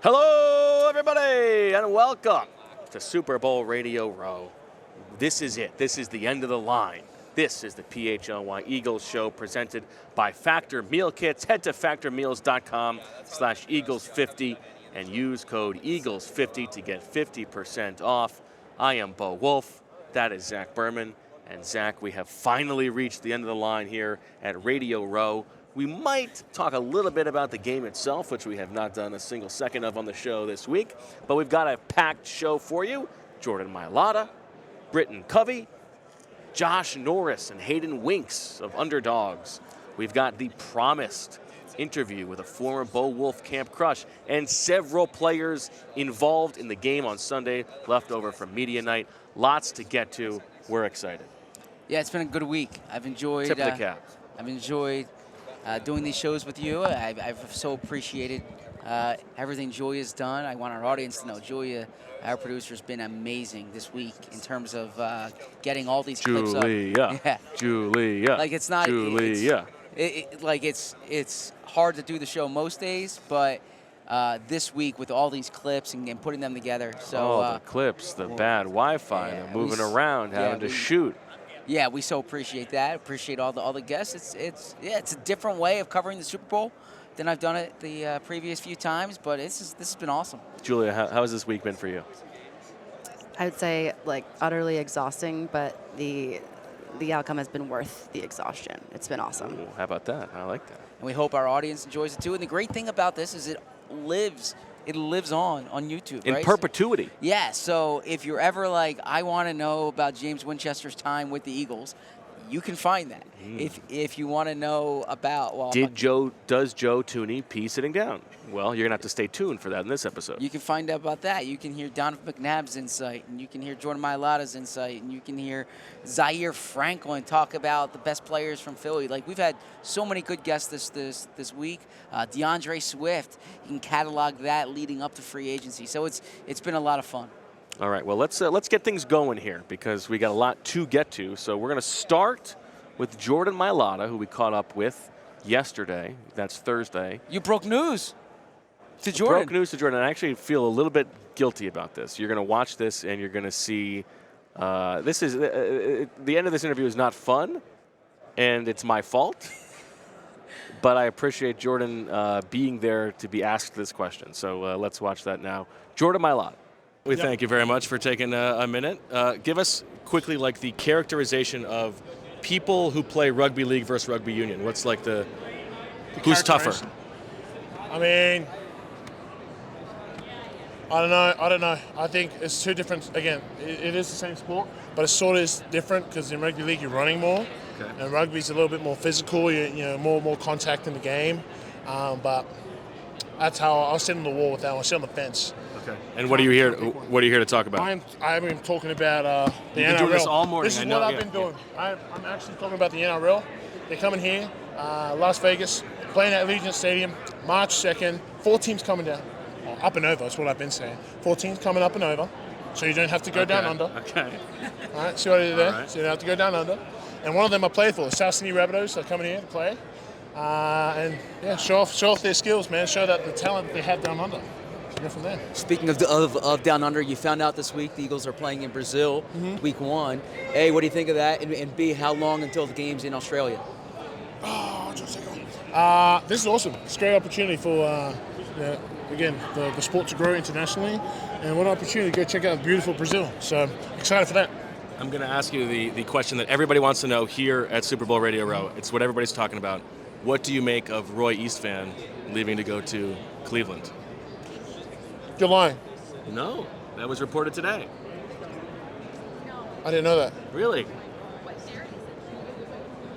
Hello, everybody, and welcome to Super Bowl Radio Row. This is it. This is the end of the line. This is the PHLY Eagles show presented by Factor Meal Kits. Head to factormeals.com/Eagles50 and use code Eagles50 to get 50% off. I am Bo Wulf. That is Zach Berman. And Zach, we have finally reached the end of the line here at Radio Row. We might talk a little bit about the game itself, which we have not done a single second of on the show this week, but we've got a packed show for you. Jordan Mailata, Britain Covey, Josh Norris and Hayden Winks of Underdogs. We've got the promised interview with a former Bo Wulf Camp Crush and several players involved in the game on Sunday, left over from media night. Lots to get to. We're excited. Yeah, it's been a good week. I've enjoyed. Tip of the cap. I've enjoyed doing these shows with you. I've so appreciated everything Julia's done. I want our audience to know Julia, our producer, has been amazing this week in terms of getting all these clips up. Yeah. Julia. Like it's not. Julia. It's hard to do the show most days, but this week with all these clips and putting them together. So the clips, the bad Wi-Fi, the moving around, having to shoot. Yeah, we so appreciate that. Appreciate all the guests. It's a different way of covering the Super Bowl than I've done it the previous few times, but this has been awesome. Julia, how has this week been for you? I would say like utterly exhausting, but the outcome has been worth the exhaustion. It's been awesome. Ooh, how about that? I like that. And we hope our audience enjoys it too. And the great thing about this is it lives on YouTube, in right? perpetuity. Yeah, so if you're ever like, I want to know about James Winchester's time with the Eagles, you can find that. If you want to know about, well, does Joe Tooney pee sitting down? Well, you're gonna have to stay tuned for that in this episode. You can find out about that. You can hear Donovan McNabb's insight, and you can hear Jordan Mailata's insight, and you can hear Zaire Franklin talk about the best players from Philly. Like, we've had so many good guests this week. DeAndre Swift, you can catalog that leading up to free agency. So it's been a lot of fun. All right, well, let's get things going here because we got a lot to get to. So we're going to start with Jordan Mailata, who we caught up with yesterday. That's Thursday. You broke news to Jordan. Broke news to Jordan. I actually feel a little bit guilty about this. You're going to watch this and you're going to see this is the end of this interview is not fun, and it's my fault. But I appreciate Jordan being there to be asked this question. So let's watch that now. Jordan Mailata. We thank you very much for taking a minute. Give us quickly like the characterization of people who play rugby league versus rugby union. What's like who's tougher? I mean, I don't know. I think it's two different. Again, it is the same sport, but it sort of is different because in rugby league you're running more, and rugby's a little bit more physical. You know, more contact in the game. But that's how I'll sit on the wall with that one. I'll sit on the fence. Okay. And what are you here? What are you here to talk about? I've been talking about the NRL. You've been doing this all morning. This is what I've been doing. I'm actually talking about the NRL. They're coming here, Las Vegas, playing at Allegiant Stadium, March 2nd. 4 teams coming down. Up and over, that's what I've been saying. 4 teams coming up and over, so you don't have to go down under. Okay. All right, see what I did there? Right. So you don't have to go down under. And one of them I played for, the South Sydney Rabbitohs, are coming here to play. And yeah, show off their skills, man. Show that the talent that they have down under. So go from there. Speaking of down under, you found out this week the Eagles are playing in Brazil, week 1. A, what do you think of that? And B, how long until the game's in Australia? This is awesome. It's a great opportunity for, again, the sport to grow internationally. And what an opportunity to go check out beautiful Brazil. So excited for that. I'm going to ask you the question that everybody wants to know here at Super Bowl Radio Row. It's what everybody's talking about. What do you make of Roy Eastvan leaving to go to Cleveland? You're lying. No, that was reported today. I didn't know that. Really?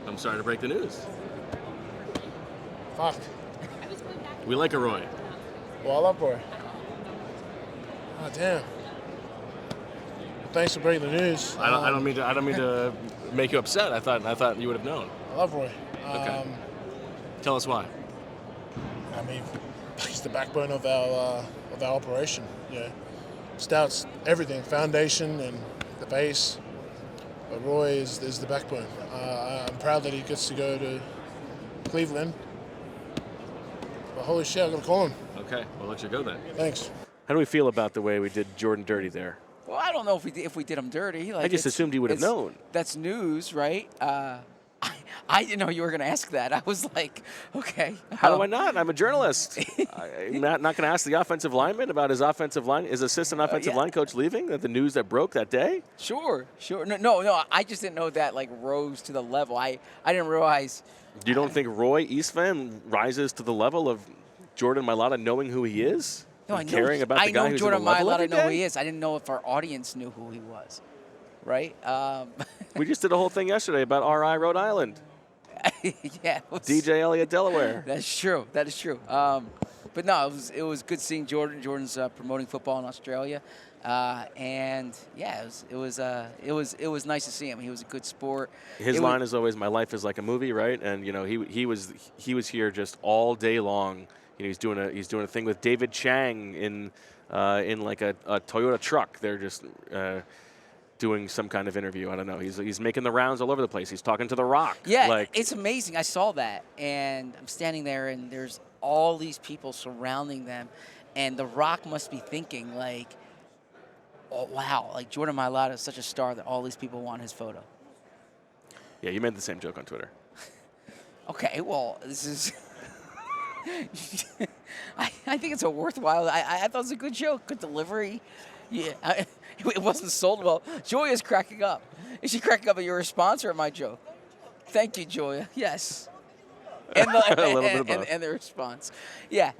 I'm sorry to break the news. Fuck. We like a Roy. Well, I love Roy. Oh, damn. Thanks for breaking the news. I don't mean to make you upset. I thought you would have known. I love Roy. Okay. Tell us why. I mean, he's the backbone of our operation. Stout's everything, foundation and the base. But Roy is the backbone. I'm proud that he gets to go to Cleveland. But holy shit, I'm gonna call him. Okay, we'll let you go then. Thanks. How do we feel about the way we did Jordan dirty there? Well, I don't know if we did him dirty. Like, I just assumed he would have known. That's news, right? I didn't know you were going to ask that. I was like, okay. How do I not? I'm a journalist. I'm not going to ask the offensive lineman about his assistant offensive line coach leaving, the news that broke that day? Sure. No. I just didn't know that rose to the level. I didn't realize. You don't think Roy Eastman rises to the level of Jordan Mailata knowing who he is? No, I know. Caring about the guy who's Jordan in the level Mailata every know who day? he is. I didn't know if our audience knew who he was. Right? We just did a whole thing yesterday about RI Rhode Island. Yeah. DJ Elliott, Delaware. That's true. That is true. But no, it was good seeing Jordan. Jordan's promoting football in Australia, and yeah, it was nice to see him. He was a good sport. His line is always, "My life is like a movie," right? And he was here just all day long. He's doing a thing with David Chang in like a Toyota truck. They're just doing some kind of interview. I don't know. He's making the rounds all over the place. He's talking to The Rock. Yeah, it's amazing. I saw that, and I'm standing there, and there's all these people surrounding them, and The Rock must be thinking oh wow, Jordan Mailata is such a star that all these people want his photo. Yeah, you made the same joke on Twitter. Okay, well, this is. I think it's a worthwhile. I thought it was a good joke, good delivery. Yeah, it wasn't sold well. Joya's cracking up. Is she cracking up at your response or at my joke? Thank you, Joya. Yes. And the response. Yeah.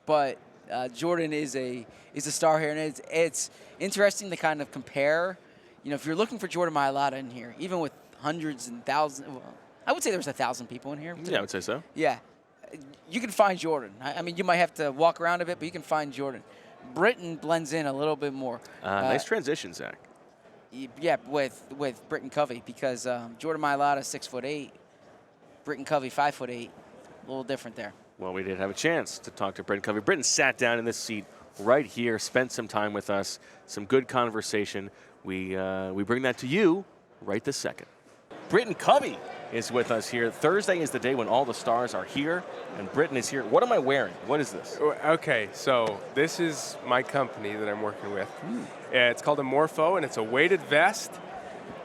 But Jordan is a star here, and it's interesting to kind of compare. If you're looking for Jordan Mailata in here, even with hundreds and thousands, well, I would say there was 1,000 people in here. Yeah, I would say so. Yeah. You can find Jordan. I mean, you might have to walk around a bit, but you can find Jordan. Britain blends in a little bit more. Nice transition, Zach. Yeah, with Britain Covey, because Jordan Mailata 6'8", Britain Covey 5'8", a little different there. Well, we did have a chance to talk to Britain Covey. Britain sat down in this seat right here, spent some time with us, some good conversation. We bring that to you right this second. Britain Covey is with us here. Thursday is the day when all the stars are here, and Britain is here. What am I wearing? What is this? Okay, so this is my company that I'm working with. It's called a Morpho, and it's a weighted vest.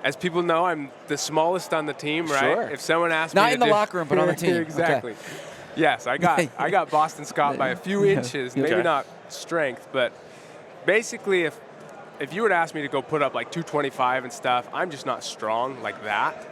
As people know, I'm the smallest on the team, right? Sure. If someone asks me Not in the locker room, but on the team. Exactly. Okay. Yes, I got Boston Scott by a few inches, maybe not strength, but basically if you were to ask me to go put up 225 and stuff, I'm just not strong like that.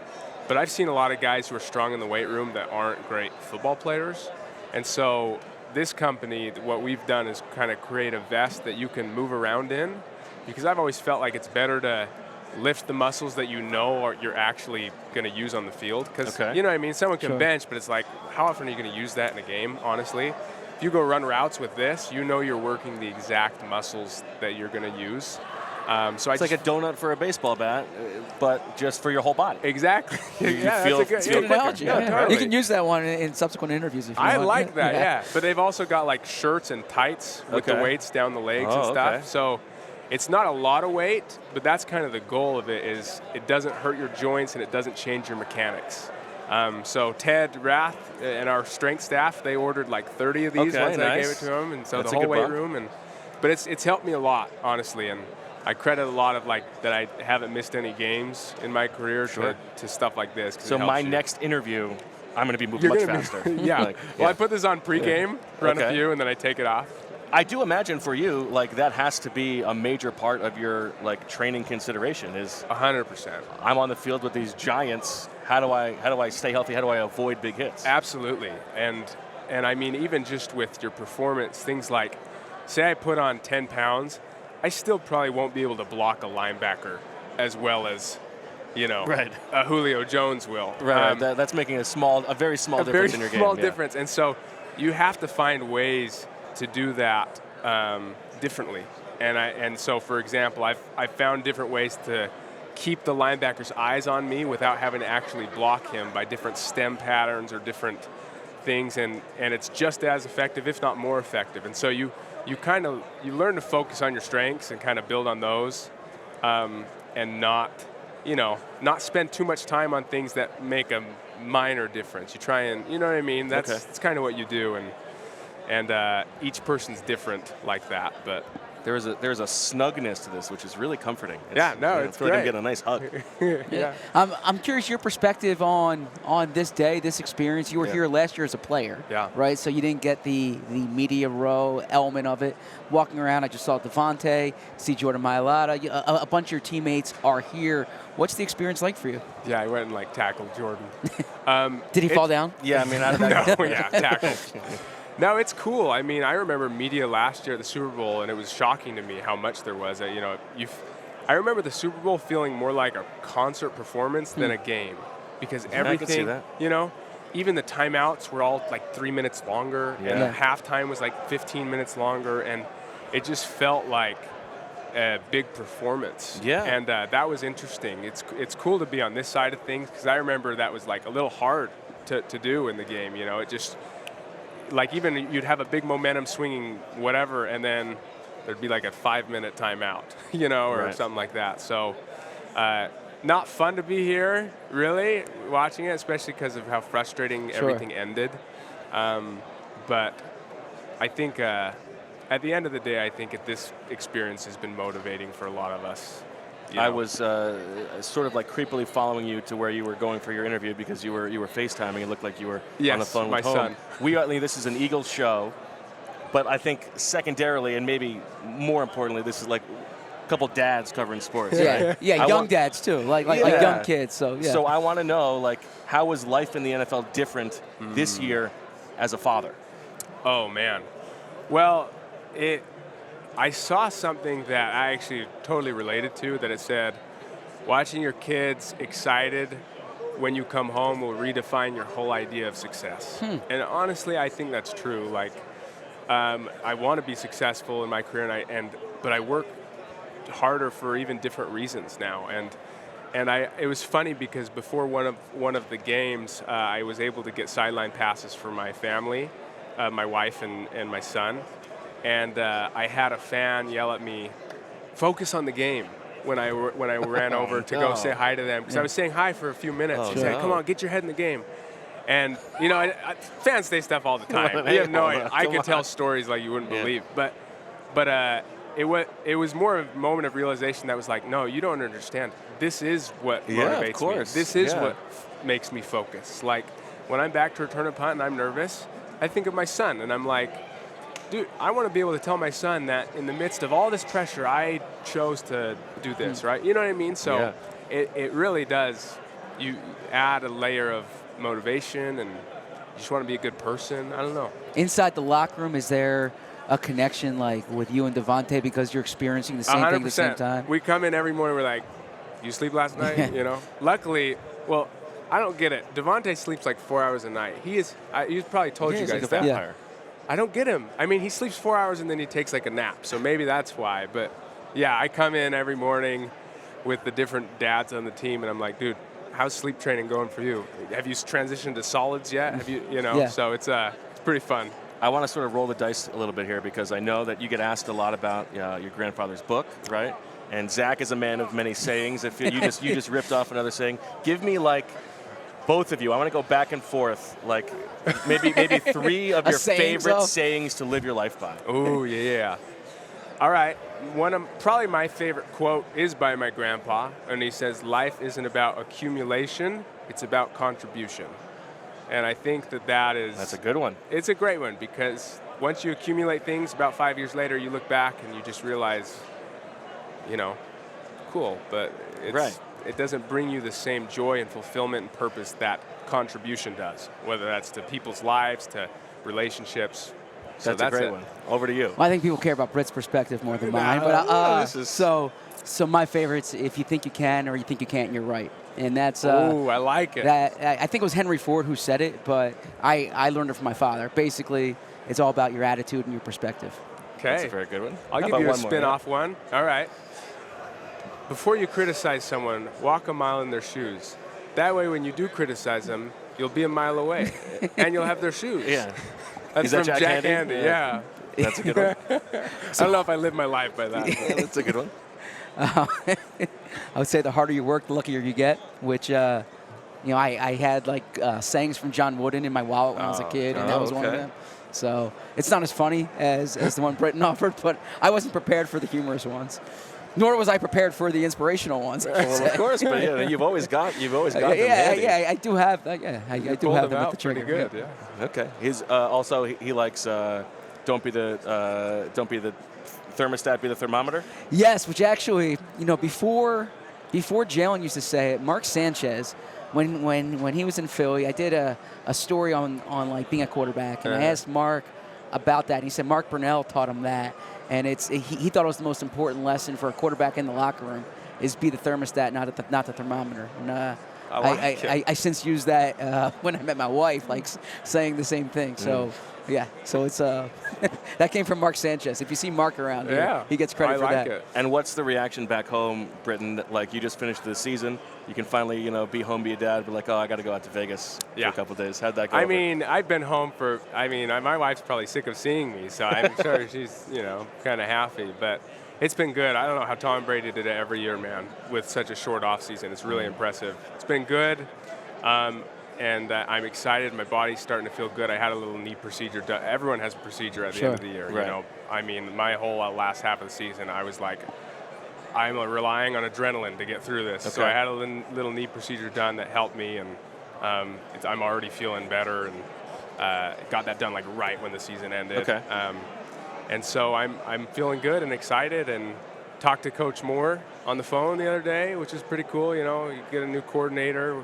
But I've seen a lot of guys who are strong in the weight room that aren't great football players. And so this company, what we've done is kind of create a vest that you can move around in, because I've always felt like it's better to lift the muscles that you're actually going to use on the field. Because, you know what I mean? Someone can bench, but it's how often are you going to use that in a game, honestly? If you go run routes with this, you're working the exact muscles that you're going to use. So it's like a donut for a baseball bat, but just for your whole body. Exactly. Yeah, that's a good analogy. Yeah, totally. You can use that one in subsequent interviews if you want. I like that, yeah. But they've also got shirts and tights with the weights down the legs and stuff. Okay. So it's not a lot of weight, but that's kind of the goal of it, is it doesn't hurt your joints and it doesn't change your mechanics. So Ted Rath and our strength staff, they ordered 30 of these once I gave it to them, and so that's the whole weight room. But it's helped me a lot, honestly, and I credit a lot of that I haven't missed any games in my career to stuff like this. So my next interview, I'm going to be moving much faster. Yeah. Well, I put this on pregame, run a few, and then I take it off. I do imagine for you, that has to be a major part of your training consideration. Is 100%. I'm on the field with these giants. How do I stay healthy? How do I avoid big hits? Absolutely, and I mean, even just with your performance, things like, say I put on 10 pounds, I still probably won't be able to block a linebacker as well as, a Julio Jones will. Right. That's making a very small difference in your game. A very small difference, and so you have to find ways to do that differently. And so, for example, I've found different ways to keep the linebacker's eyes on me without having to actually block him by different stem patterns or different things, and it's just as effective, if not more effective. And so you learn to focus on your strengths and kind of build on those, and not spend too much time on things that make a minor difference. You try and, you know what I mean? That's kind of what you do, and each person's different like that, but. There's a snugness to this, which is really comforting. It's great. Like getting a nice hug. Yeah. I'm curious your perspective on this day, this experience. You were here last year as a player, right? So you didn't get the media row element of it. Walking around, I just saw Devontae, see Jordan Mailata. A bunch of your teammates are here. What's the experience like for you? Yeah, I went and tackled Jordan. Did he fall down? Yeah, I mean, tackled. No, it's cool. I mean, I remember media last year at the Super Bowl, and it was shocking to me how much there was. I remember the Super Bowl feeling more like a concert performance than a game, because everything, even the timeouts were all 3 minutes longer, and the halftime was 15 minutes longer, and it just felt like a big performance. Yeah. And that was interesting. It's cool to be on this side of things, because I remember that was a little hard to do in the game. It just. Even you'd have a big momentum swinging whatever, and then there'd be a 5-minute timeout, or something like that. So not fun to be here, really, watching it, especially because of how frustrating everything ended. But I think at the end of the day, I think this experience has been motivating for a lot of us. I was sort of creepily following you to where you were going for your interview, because you were FaceTiming. It looked like you were on the phone with home. This is an Eagles show, but I think secondarily, and maybe more importantly, this is a couple dads covering sports. Right? Young dads too, like young kids. So I want to know, how was life in the NFL different this year as a father? Oh man, well I saw something that I actually totally related to, that it said, watching your kids excited when you come home will redefine your whole idea of success. And honestly, I think that's true. I want to be successful in my career, but I work harder for even different reasons now. And it was funny, because before one of the games, I was able to get sideline passes for my family, my wife and my son. And I had a fan yell at me, "Focus on the game," when I ran over to go say hi to them, because I was saying hi for a few minutes. He said, "Come on, get your head in the game." And fans say stuff all the time. You have no idea. I could tell stories like you wouldn't believe. But it was more of a moment of realization that was no, you don't understand. This is what motivates me. This is what makes me focus. When I'm back to return a punt and I'm nervous, I think of my son, and I'm dude, I want to be able to tell my son that in the midst of all this pressure, I chose to do this, right? You know what I mean? So it really does. You add a layer of motivation, and you just want to be a good person. I don't know. Inside the locker room, is there a connection with you and Devontae, because you're experiencing the same thing at the same time? We come in every morning, we're you sleep last night? Luckily, well, I don't get it. Devontae sleeps 4 hours a night. He's probably told you guys that. Vampire. I don't get him. I mean, he sleeps 4 hours and then he takes a nap, so maybe that's why. But yeah, I come in every morning with the different dads on the team, and I'm dude, how's sleep training going for you? Have you transitioned to solids yet? Have you, So it's pretty fun. I want to sort of roll the dice a little bit here, because I know that you get asked a lot about your grandfather's book, right? And Zach is a man of many sayings. If you just ripped off another saying, give me both of you. I want to go back and forth, maybe 3 of your favorite sayings to live your life by. Oh yeah. All right. Probably my favorite quote is by my grandpa, and he says, "Life isn't about accumulation; it's about contribution." And I think that's a good one. It's a great one, because once you accumulate things, about 5 years later, you look back and you just realize, cool, but it doesn't bring you the same joy and fulfillment and purpose that contribution does, whether that's to people's lives, to relationships. That's a great one. Over to you. Well, I think people care about Britt's perspective more than mine. But so my favorites, if you think you can or you think you can't, you're right. And that's I like it. I think it was Henry Ford who said it, but I learned it from my father. Basically, it's all about your attitude and your perspective. Okay. That's a very good one. I'll How give about you a one more, spin-off one. All right. Before you criticize someone, walk a mile in their shoes. That way, when you do criticize them, you'll be a mile away, and you'll have their shoes. Yeah. That's Is that from Jack Handy? Handy. Yeah. That's a good one. I don't know if I live my life by that. Yeah, that's a good one. I would say the harder you work, the luckier you get, which, I had like sayings from John Wooden in my wallet when I was a kid, and that was one of them. So it's not as funny as the one Britain offered, but I wasn't prepared for the humorous ones. Nor was I prepared for the inspirational ones. Well, of course, but yeah, you've always got them handy. I do have. I do have them at the trigger. Pretty good, yeah. Okay. He's also he likes don't be the thermostat, be the thermometer. Yes, which actually, before Jalen used to say it, Mark Sanchez, when he was in Philly, I did a story on like being a quarterback, and I asked Mark about that. And he said Mark Brunell taught him that, and he thought it was the most important lesson for a quarterback in the locker room is be the thermostat, not the thermometer. And I since used that when I met my wife, like saying the same thing. So. Yeah, so it's that came from Mark Sanchez. If you see Mark around here, he gets credit for that. It. And what's the reaction back home, Britain? Like, you just finished the season, you can finally, be home, be a dad, but like, oh, I got to go out to Vegas for a couple of days. How'd that go? I mean, I've been home my wife's probably sick of seeing me, so I'm sure she's, kind of happy. But it's been good. I don't know how Tom Brady did it every year, man, with such a short off season. It's really impressive. It's been good. And I'm excited. My body's starting to feel good. I had a little knee procedure done. Everyone has a procedure at the end of the year. Right. I mean, my whole last half of the season, I was like, I'm relying on adrenaline to get through this. Okay. So I had a little knee procedure done that helped me, and I'm already feeling better. And got that done like right when the season ended. Okay. And so I'm feeling good and excited, and talked to Coach Moore on the phone the other day, which is pretty cool. You get a new coordinator.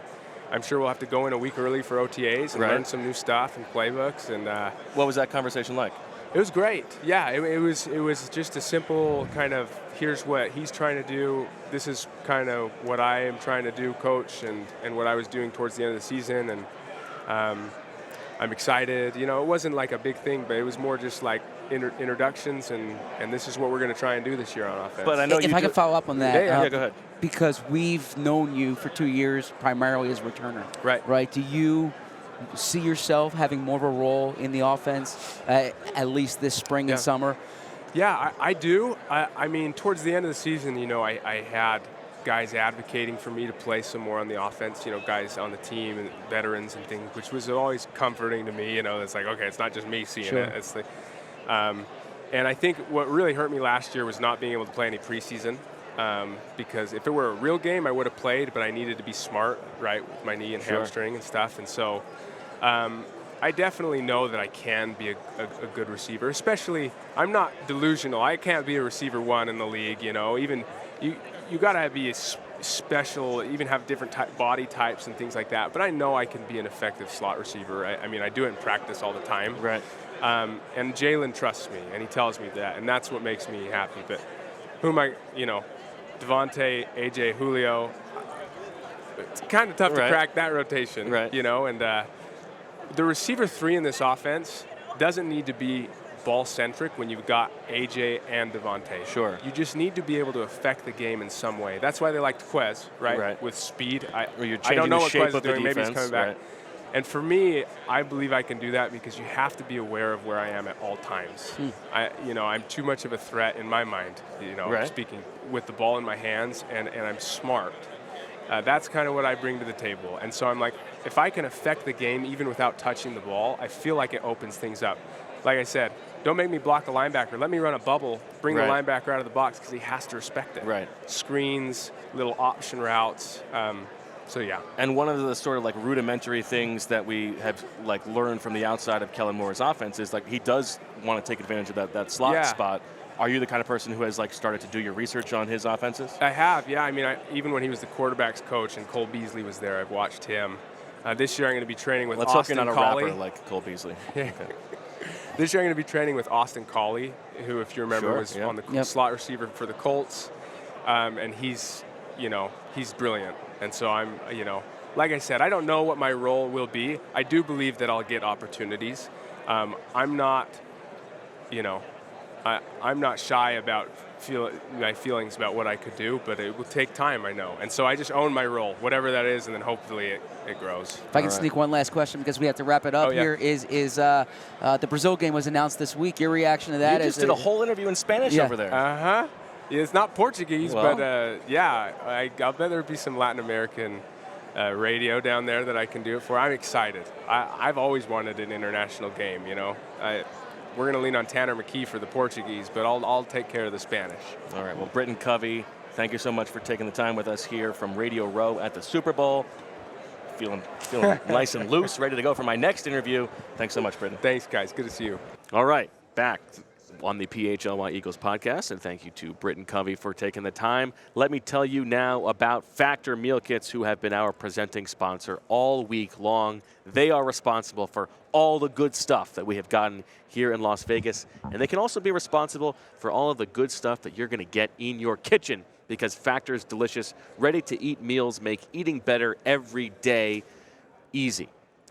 I'm sure we'll have to go in a week early for OTAs and learn some new stuff and playbooks. And what was that conversation like? It was great. Yeah, it was just a simple kind of, here's what he's trying to do. This is kind of what I am trying to do, Coach, and what I was doing towards the end of the season. And I'm excited. It wasn't like a big thing, but it was more just like introductions, and this is what we're going to try and do this year on offense. But I know if I can follow up on that. Yeah, go ahead. Because we've known you for 2 years primarily as a returner. Right. Do you see yourself having more of a role in the offense, at least this spring and summer? Yeah, I do. I mean, towards the end of the season, I had guys advocating for me to play some more on the offense, guys on the team and veterans and things, which was always comforting to me. It's like, okay, it's not just me seeing it. It's like, and I think what really hurt me last year was not being able to play any preseason. Because if it were a real game, I would have played, but I needed to be smart, right, with my knee and hamstring and stuff. And so I definitely know that I can be a good receiver, especially I'm not delusional. I can't be a receiver one in the league, Even you got to be special, even have different body types and things like that. But I know I can be an effective slot receiver. I mean, I do it in practice all the time. Right. And Jalen trusts me, and he tells me that, and that's what makes me happy. But who am I, Devontae, AJ, Julio. It's kind of tough to crack that rotation, and the receiver 3 in this offense doesn't need to be ball-centric when you've got AJ and Devontae. Sure. You just need to be able to affect the game in some way. That's why they liked Quez, right? With speed. I don't know what Quez is doing. Maybe he's coming back. Right. And for me, I believe I can do that because you have to be aware of where I am at all times. I'm too much of a threat in my mind, speaking with the ball in my hands, and I'm smart. That's kind of what I bring to the table. And so I'm like, if I can affect the game even without touching the ball, I feel like it opens things up. Like I said, don't make me block a linebacker. Let me run a bubble, bring the linebacker out of the box because he has to respect it. Right. Screens, little option routes. So yeah. And one of the sort of like rudimentary things that we have like learned from the outside of Kellen Moore's offense is like he does want to take advantage of that slot spot. Are you the kind of person who has like started to do your research on his offenses? I have, yeah. I mean, even when he was the quarterback's coach and Cole Beasley was there, I've watched him. This year I'm going to be training with Austin Collie. Let's hope you're not a rapper like Cole Beasley. Okay. This year I'm going to be training with Austin Collie, who, if you remember, was on the slot receiver for the Colts, and he's brilliant. And so I'm, like I said, I don't know what my role will be. I do believe that I'll get opportunities. I'm not I'm not shy about my feelings about what I could do, but it will take time, I know. And so I just own my role, whatever that is, and then hopefully it grows. If I can sneak one last question because we have to wrap it up here, is the Brazil game was announced this week. Your reaction to that? You just did a whole interview in Spanish over there. Uh-huh. Yeah, it's not Portuguese, but I'll bet there'll be some Latin American radio down there that I can do it for. I'm excited. I've always wanted an international game, you know. We're going to lean on Tanner McKee for the Portuguese, but I'll take care of the Spanish. All right, well, Britain Covey, thank you so much for taking the time with us here from Radio Row at the Super Bowl. Feeling nice and loose, ready to go for my next interview. Thanks so much, Britain. Thanks, guys. Good to see you. All right, back on the PHLY Eagles podcast, and thank you to Britain Covey for taking the time. Let me tell you now about Factor Meal Kits, who have been our presenting sponsor all week long. They are responsible for all the good stuff that we have gotten here in Las Vegas, and they can also be responsible for all of the good stuff that you're going to get in your kitchen, because Factor's delicious, ready-to-eat meals make eating better every day easy.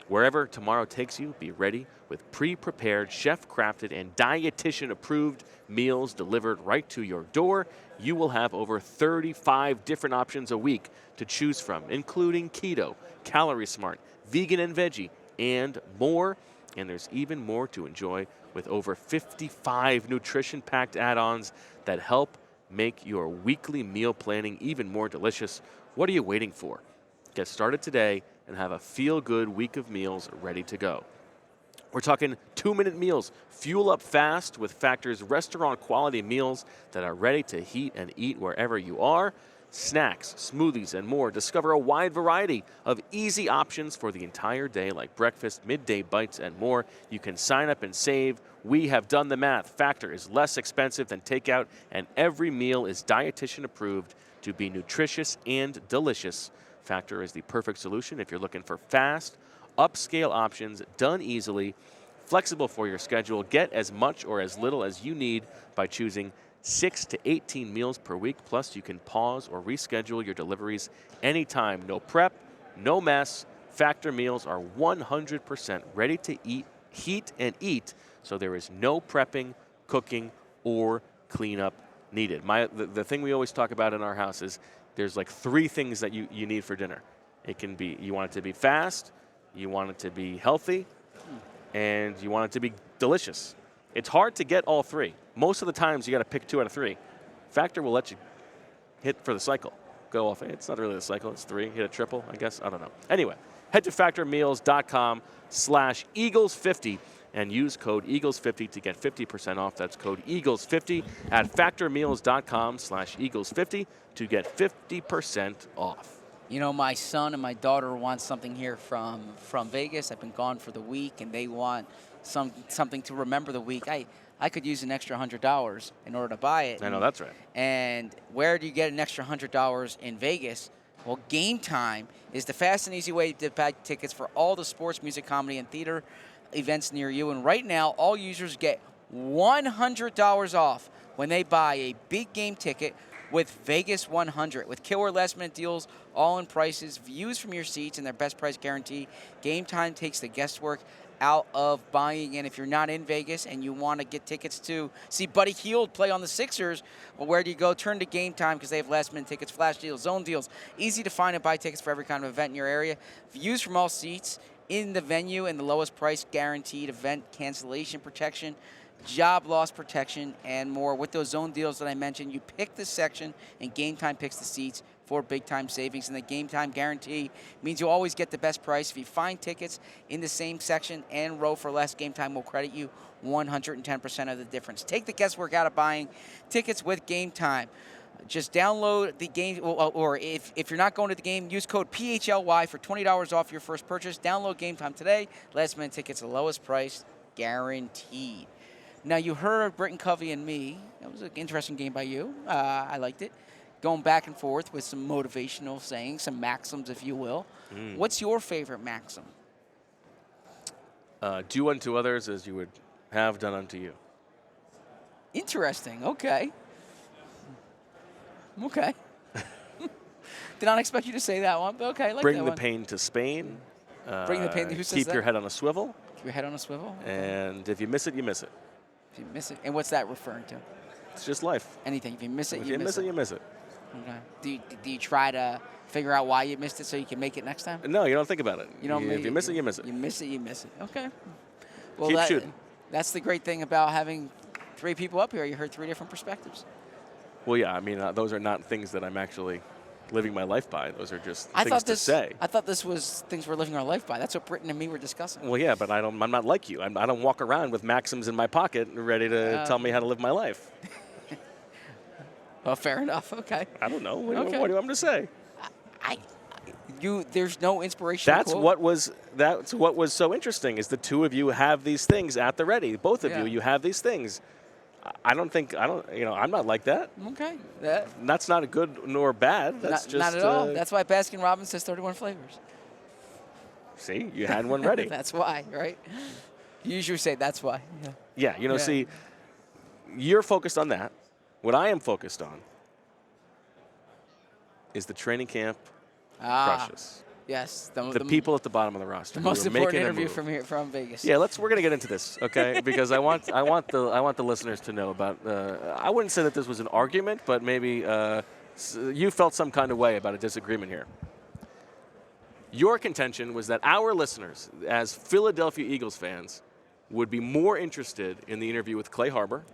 Wherever tomorrow takes you, be ready with pre-prepared, chef-crafted, and dietitian-approved meals delivered right to your door. You will have over 35 different options a week to choose from, including keto, calorie smart, vegan and veggie, and more. And there's even more to enjoy with over 55 nutrition-packed add-ons that help make your weekly meal planning even more delicious. What are you waiting for? Get started today and have a feel-good week of meals ready to go. We're talking 2-minute meals. Fuel up fast with Factor's restaurant-quality meals that are ready to heat and eat wherever you are. Snacks, smoothies, and more. Discover a wide variety of easy options for the entire day, like breakfast, midday bites, and more. You can sign up and save. We have done the math. Factor is less expensive than takeout, and every meal is dietitian approved to be nutritious and delicious. Factor is the perfect solution if you're looking for fast, upscale options done easily, flexible for your schedule. Get as much or as little as you need by choosing 6 to 18 meals per week. Plus, you can pause or reschedule your deliveries anytime. No prep, no mess. Factor meals are 100% ready to eat, heat, and eat, so there is no prepping, cooking, or cleanup needed. The thing we always talk about in our house is there's like 3 things that you need for dinner. It can be, you want it to be fast, you want it to be healthy, and you want it to be delicious. It's hard to get all 3. Most of the times you got to pick 2 out of 3. Factor will let you hit for the cycle. Go off. It's not really the cycle. It's 3. Hit a triple, I guess. I don't know. Anyway, head to factormeals.com/Eagles50 and use code Eagles50 to get 50% off. That's code Eagles50 at factormeals.com/Eagles50 to get 50% off. You know, my son and my daughter want something here from Vegas. I've been gone for the week, and they want something to remember the week. I could use an extra $100 in order to buy it. I know, that's right. And where do you get an extra $100 in Vegas? Well, Game Time is the fast and easy way to buy tickets for all the sports, music, comedy, and theater events near you. And right now, all users get $100 off when they buy a big game ticket with Vegas 100. With killer last-minute deals, all-in prices, views from your seats, and their best price guarantee, Game Time takes the guesswork out of buying. And if you're not in Vegas and you want to get tickets to see Buddy Hield play on the Sixers, well, where do you go? Turn to Game Time, because they have last-minute tickets, flash deals, zone deals. Easy to find and buy tickets for every kind of event in your area. Views from all seats in the venue and the lowest price guaranteed, event cancellation protection, job loss protection, and more. With those zone deals that I mentioned, you pick the section and Game Time picks the seats for big-time savings. And the Game Time guarantee means you always get the best price. If you find tickets in the same section and row for less, Game Time will credit you 110% of the difference. Take the guesswork out of buying tickets with Game Time. Just download the game, or if you're not going to the game, use code PHLY for $20 off your first purchase. Download Game Time today. Last-minute tickets, the lowest price, guaranteed. Now, you heard Britain Covey and me. That was an interesting game by you. I liked it. Going back and forth with some motivational sayings, some maxims, if you will. What's your favorite maxim? Do unto others as you would have done unto you. Interesting. Okay. Okay. Did not expect you to say that one, but okay. I like Bring that the one. pain to Spain. Bring the pain. Who says Keep that? your head on a swivel. Keep your head on a swivel. Okay. And if you miss it, you miss it. If you miss it, and what's that referring to? It's just life. Anything. If you miss it, If you miss it. you miss it. Okay. Do you try to figure out why you missed it so you can make it next time? No, you don't think about it. You don't. If you miss it, you miss it. You miss it, you miss it. Okay. Well, Keep shooting. That's the great thing about having 3 people up here. You heard 3 different perspectives. Well, yeah, I mean, those are not things that I'm actually living my life by. Those are just things to say. I thought this was things we're living our life by. That's what Britain and me were discussing. Well, yeah, but I'm not like you. I don't walk around with maxims in my pocket ready to tell me how to live my life. Well, fair enough. Okay. I don't know. What Okay. do you want me to say? There's no inspiration. That's what was so interesting is the two of you have these things at the ready. Both of you have these things. I'm not like that. Okay. That's not a good nor bad. That's not at all. That's why Baskin Robbins has 31 flavors. See, you had one ready. That's why, right? You usually say that's why. Yeah, see, you're focused on that. What I am focused on is the training camp crushes. Yes. The people at the bottom of the roster. The most who are important making a interview move. from Vegas. Yeah, we're gonna get into this, okay? Because I want the listeners to know about. I wouldn't say that this was an argument, but maybe you felt some kind of way about a disagreement here. Your contention was that our listeners, as Philadelphia Eagles fans, would be more interested in the interview with Clay Harbor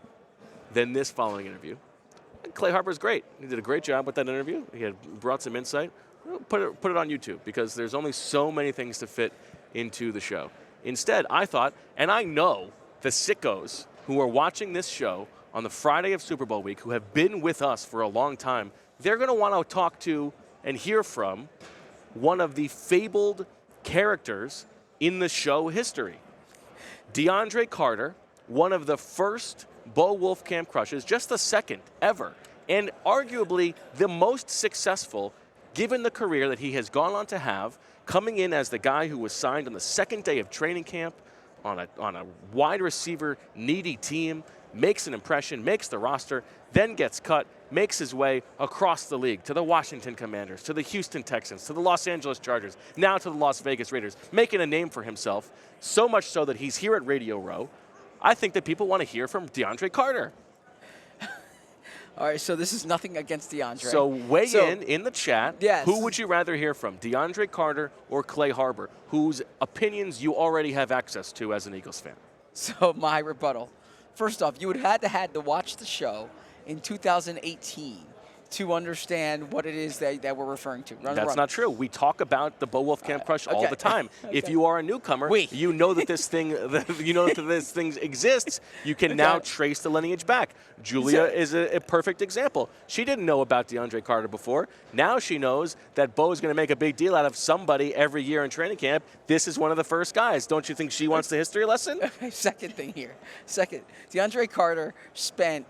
than this following interview. And Clay Harbor's great. He did a great job with that interview. He had brought some insight. Put it on YouTube because there's only so many things to fit into the show. Instead, I thought, and I know the sickos who are watching this show on the Friday of Super Bowl week, who have been with us for a long time, they're going to want to talk to and hear from one of the fabled characters in the show history. DeAndre Carter, one of the first Bo Wulf Camp Crushes, just the second ever, and arguably the most successful given the career that he has gone on to have, coming in as the guy who was signed on the second day of training camp on a wide receiver needy team, makes an impression, makes the roster, then gets cut, makes his way across the league to the Washington Commanders, to the Houston Texans, to the Los Angeles Chargers, now to the Las Vegas Raiders, making a name for himself, so much so that he's here at Radio Row. I think that people want to hear from DeAndre Carter. All right, so this is nothing against DeAndre. So weigh in the chat. Yes. Who would you rather hear from, DeAndre Carter or Clay Harbor, whose opinions you already have access to as an Eagles fan? So my rebuttal. First off, you would have had to watch the show in 2018 to understand what it is that we're referring to. That's not true. We talk about the Bo Wulf Camp Crush all the time. Okay. If you are a newcomer, you know that this thing, this thing exists. You can now trace the lineage back. Julia is a perfect example. She didn't know about DeAndre Carter before. Now she knows that Bo is going to make a big deal out of somebody every year in training camp. This is one of the first guys. Don't you think she wants the history lesson? Second thing here. DeAndre Carter spent,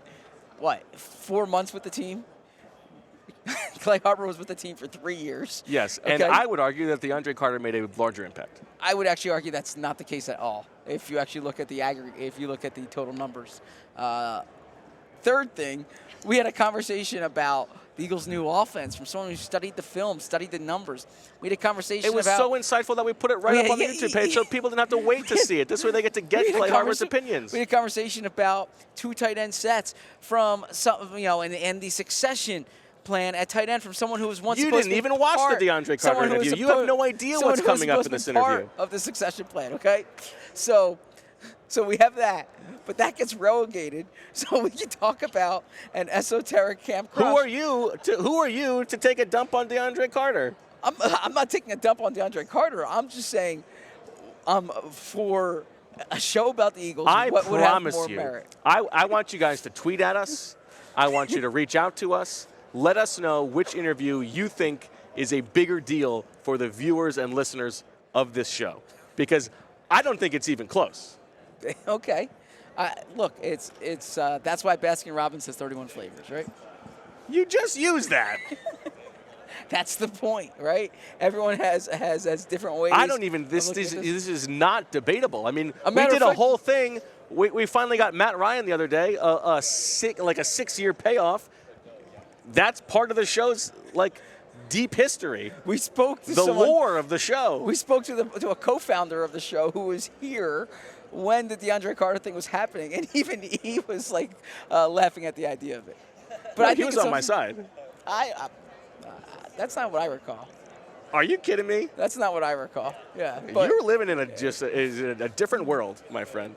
4 months with the team? Clay Harbor was with the team for 3 years. Yes, and I would argue that DeAndre Carter made a larger impact. I would actually argue that's not the case at all. If you actually look at the aggregate, if you look at the total numbers. Third thing, we had a conversation about the Eagles' new offense from someone who studied the film, studied the numbers. We had a conversation about... It was so insightful that we put it right up on the YouTube page so people didn't have to wait to see it. This way they get to get Clay Harbor's opinions. We had a conversation about 2 tight end sets from some, and the succession plan at tight end from someone who was once supposed to be You didn't even watch the DeAndre Carter interview. You have no idea what's coming up in this interview. Of the succession plan, okay? So we have that, but that gets relegated. So we can talk about an esoteric camp crush. Who are you to take a dump on DeAndre Carter? I'm not taking a dump on DeAndre Carter. I'm just saying, for a show about the Eagles, what would have more merit? I want you guys to tweet at us. I want you to reach out to us. Let us know which interview you think is a bigger deal for the viewers and listeners of this show, because I don't think it's even close. Okay. Look, it's that's why Baskin Robbins has 31 flavors, right? You just used that. That's the point, right? Everyone has different ways. I don't even. This is not debatable. I mean, we did a whole thing. We finally got Matt Ryan the other day, a 6-year payoff. That's part of the show's deep history. We spoke to the lore of the show. We spoke to a co-founder of the show who was here when the DeAndre Carter thing was happening, and even he was like laughing at the idea of it. But No, I he think was it's on my also- side. That's not what I recall. Are you kidding me? That's not what I recall. Yeah, but You're living in a different world, my friend.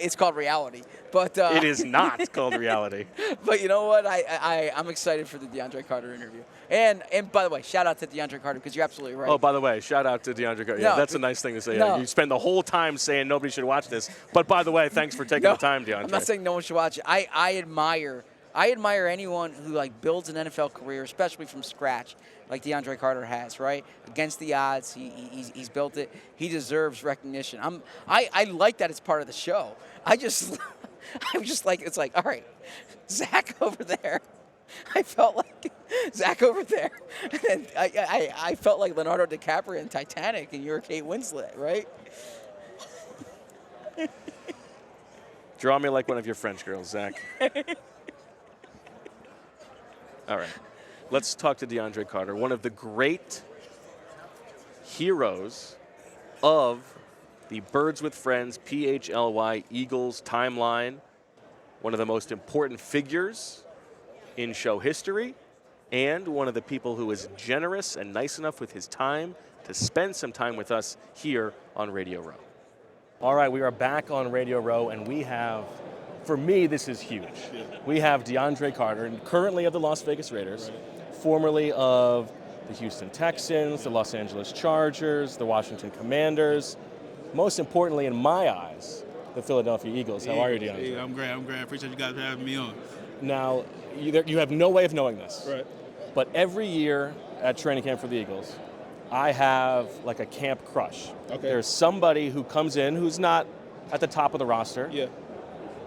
it's called reality. But It is not called reality. But you know what? I'm excited for the DeAndre Carter interview. And by the way, shout out to DeAndre Carter because you're absolutely right. Oh, by the way, shout out to DeAndre Carter. Yeah, No, that's a nice thing to say. no. You spend the whole time saying nobody should watch this. But by the way, thanks for taking the time, DeAndre. I'm not saying no one should watch it. I admire anyone who like builds an NFL career, especially from scratch, like DeAndre Carter has, right? Against the odds, he's built it. He deserves recognition. I like that it's part of the show. I'm just like, it's like, all right, Zach over there. I felt like Zach over there. And I felt like Leonardo DiCaprio in Titanic and you're Kate Winslet, right? Draw me like one of your French girls, Zach. All right. Let's talk to DeAndre Carter, one of the great heroes of the Birds with Friends PHLY Eagles timeline, one of the most important figures in show history, and one of the people who is generous and nice enough with his time to spend some time with us here on Radio Row. All right, we are back on Radio Row, and we have, for me, this is huge. Yeah. We have DeAndre Carter, currently of the Las Vegas Raiders, formerly of the Houston Texans, the Los Angeles Chargers, the Washington Commanders, most importantly, in my eyes, the Philadelphia Eagles. How are you, DeAndre? Yeah, I'm great. I appreciate you guys for having me on. Now, you have no way of knowing this. Right. But every year at training camp for the Eagles, I have like a camp crush. Okay. There's somebody who comes in who's not at the top of the roster. Yeah.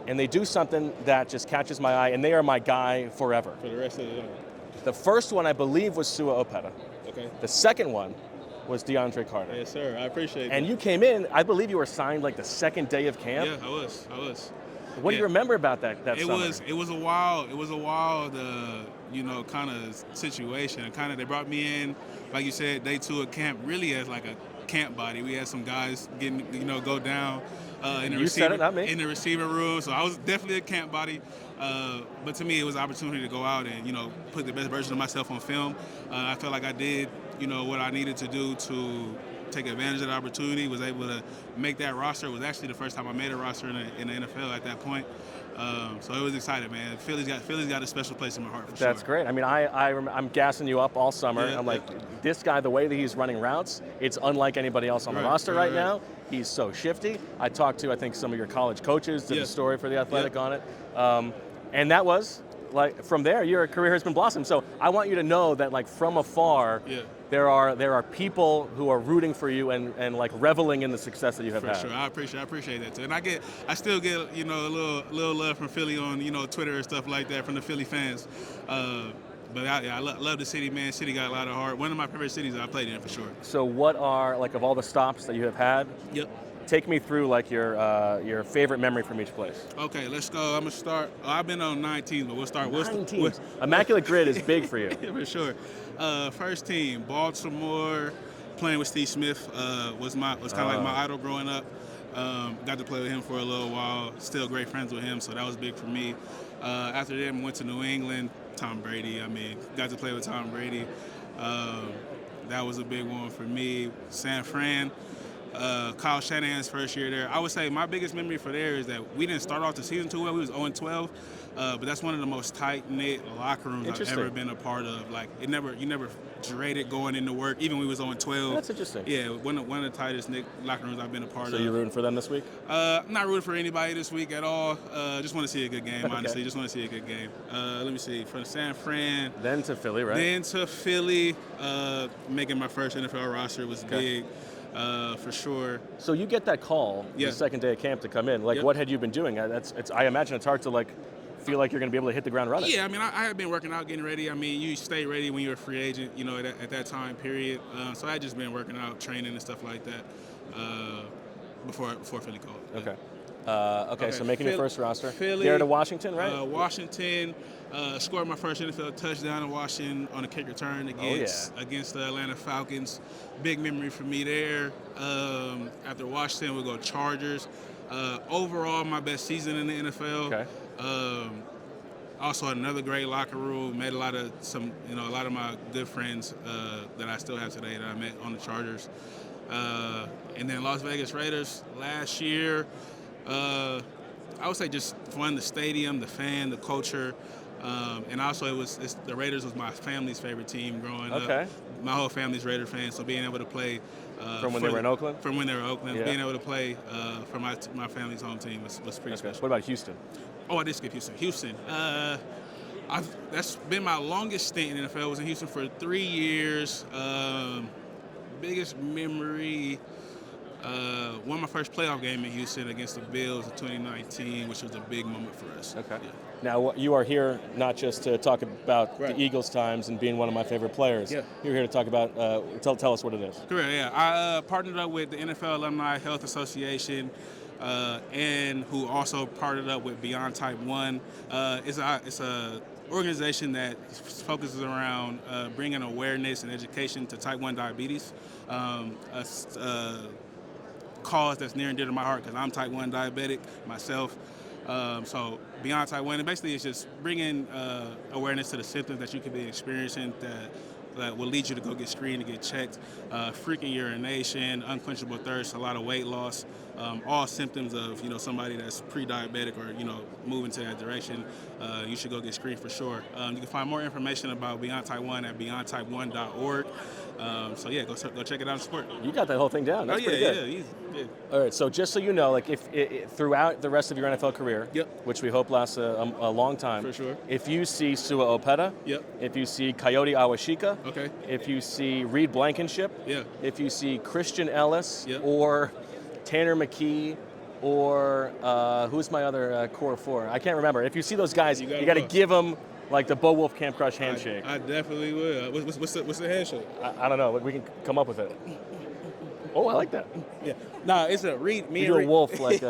And they do something that just catches my eye, and they are my guy forever. For the rest of the time. The first one, I believe, was Sua Opeta. Okay. The second one was DeAndre Carter. Yes, sir. I appreciate And that. you came in, I believe you were signed like the second day of camp. Yeah, I was. What do you remember about that summer? It was a wild, kind of situation. And kind of they brought me in, like you said, day 2 of camp, really as like a camp body. We had some guys getting, go down in the said it, not me. in the receiver room. So I was definitely a camp body. But to me, it was an opportunity to go out and, put the best version of myself on film. I felt like I did, what I needed to do to take advantage of the opportunity, was able to make that roster. It was actually the first time I made a roster in the NFL at that point. So it was exciting, man. Philly's got a special place in my heart for sure. That's great. I mean, I'm gassing you up all summer. Yeah, I'm like, this guy, the way that he's running routes, it's unlike anybody else on the roster right now. He's so shifty. I talked to, I think, some of your college coaches, did a story for The Athletic on it. And that was, like, from there, your career has been blossomed. So I want you to know that, like, from afar, there are people who are rooting for you and like reveling in the success that you have had. For sure, I appreciate that too. And I still get a little love from Philly on Twitter and stuff like that from the Philly fans. But I love the city, man. City got a lot of heart. One of my favorite cities I played in for sure. So what are, like, of all the stops that you have had? Yep. Take me through like your favorite memory from each place. Okay, let's go. I'm gonna start. I've been on 9 teams, but we'll start. 9 teams. Immaculate Grid is big for you. For sure. First team, Baltimore. Playing with Steve Smith was kind of like my idol growing up. Got to play with him for a little while. Still great friends with him, so that was big for me. After that, went to New England. Tom Brady. Got to play with Tom Brady. That was a big one for me. San Fran. Kyle Shanahan's first year there. I would say my biggest memory for there is that we didn't start off the season too well. We was 0-12, but that's one of the most tight-knit locker rooms I've ever been a part of. Like, you never dreaded going into work, even when we was 0-12. That's interesting. Yeah, one of the tightest knit locker rooms I've been a part of. So you're rooting for them this week? I'm not rooting for anybody this week at all. Just want to see a good game, honestly. Just want to see a good game. Let me see. From San Fran. Then to Philly, right? Then to Philly. Making my first NFL roster was big. For sure. So you get that call the second day of camp to come in. Like, what had you been doing? I imagine it's hard to, like, feel like you're going to be able to hit the ground running. Yeah, I had been working out, getting ready. You stay ready when you're a free agent, at that time period. So I had just been working out, training and stuff like that before Philly called. Okay. Okay, so making your first roster. Philly. There to Washington, right? Washington. Scored my first NFL touchdown in Washington on a kick return against the Atlanta Falcons. Big memory for me there. After Washington, we'll go Chargers. Overall, my best season in the NFL. Okay. Also, another great locker room. Met a lot of my good friends that I still have today that I met on the Chargers. And then Las Vegas Raiders last year. I would say just fun, the stadium, the fan, the culture. And also, the Raiders was my family's favorite team growing up. My whole family's Raider fans, so being able to play from when they were in Oakland. From when they were in Oakland, being able to play for my family's home team was pretty special. What about Houston? Oh, I did skip Houston. Houston. That's been my longest stint in the NFL. I was in Houston for 3 years. Biggest memory. Won my first playoff game in Houston against the Bills in 2019, which was a big moment for us. Okay. Yeah. Now, you are here not just to talk about the Eagles times and being one of my favorite players. Yeah. You're here to talk about, tell us what it is. Correct, yeah. I partnered up with the NFL Alumni Health Association, and who also partnered up with Beyond Type 1. It's a organization that focuses around bringing awareness and education to Type 1 diabetes. A cause that's near and dear to my heart because I'm Type 1 diabetic myself. So Beyond Type 1, and basically it's just bringing awareness to the symptoms that you could be experiencing that will lead you to go get screened and get checked. Frequent urination, unquenchable thirst, a lot of weight loss, all symptoms of somebody that's pre-diabetic or moving to that direction. You should go get screened for sure. You can find more information about Beyond Type 1 at beyondtype1.org. So yeah, go check it out and support. You got that whole thing down. That's pretty good. Easy. Yeah. All right, so just so you know, like if throughout the rest of your NFL career, which we hope lasts a long time, for sure. If you see Sua Opeta, if you see Coyote Awashika, if you see Reed Blankenship, if you see Christian Ellis or Tanner McKee, or who's my other core four? I can't remember. If you see those guys, you got to give them like the Bo Wulf Camp Crush handshake. I definitely will. What's the handshake? I don't know. We can come up with it. Oh, I like that. Yeah. No, it's a Reed. Me you and do a wolf like.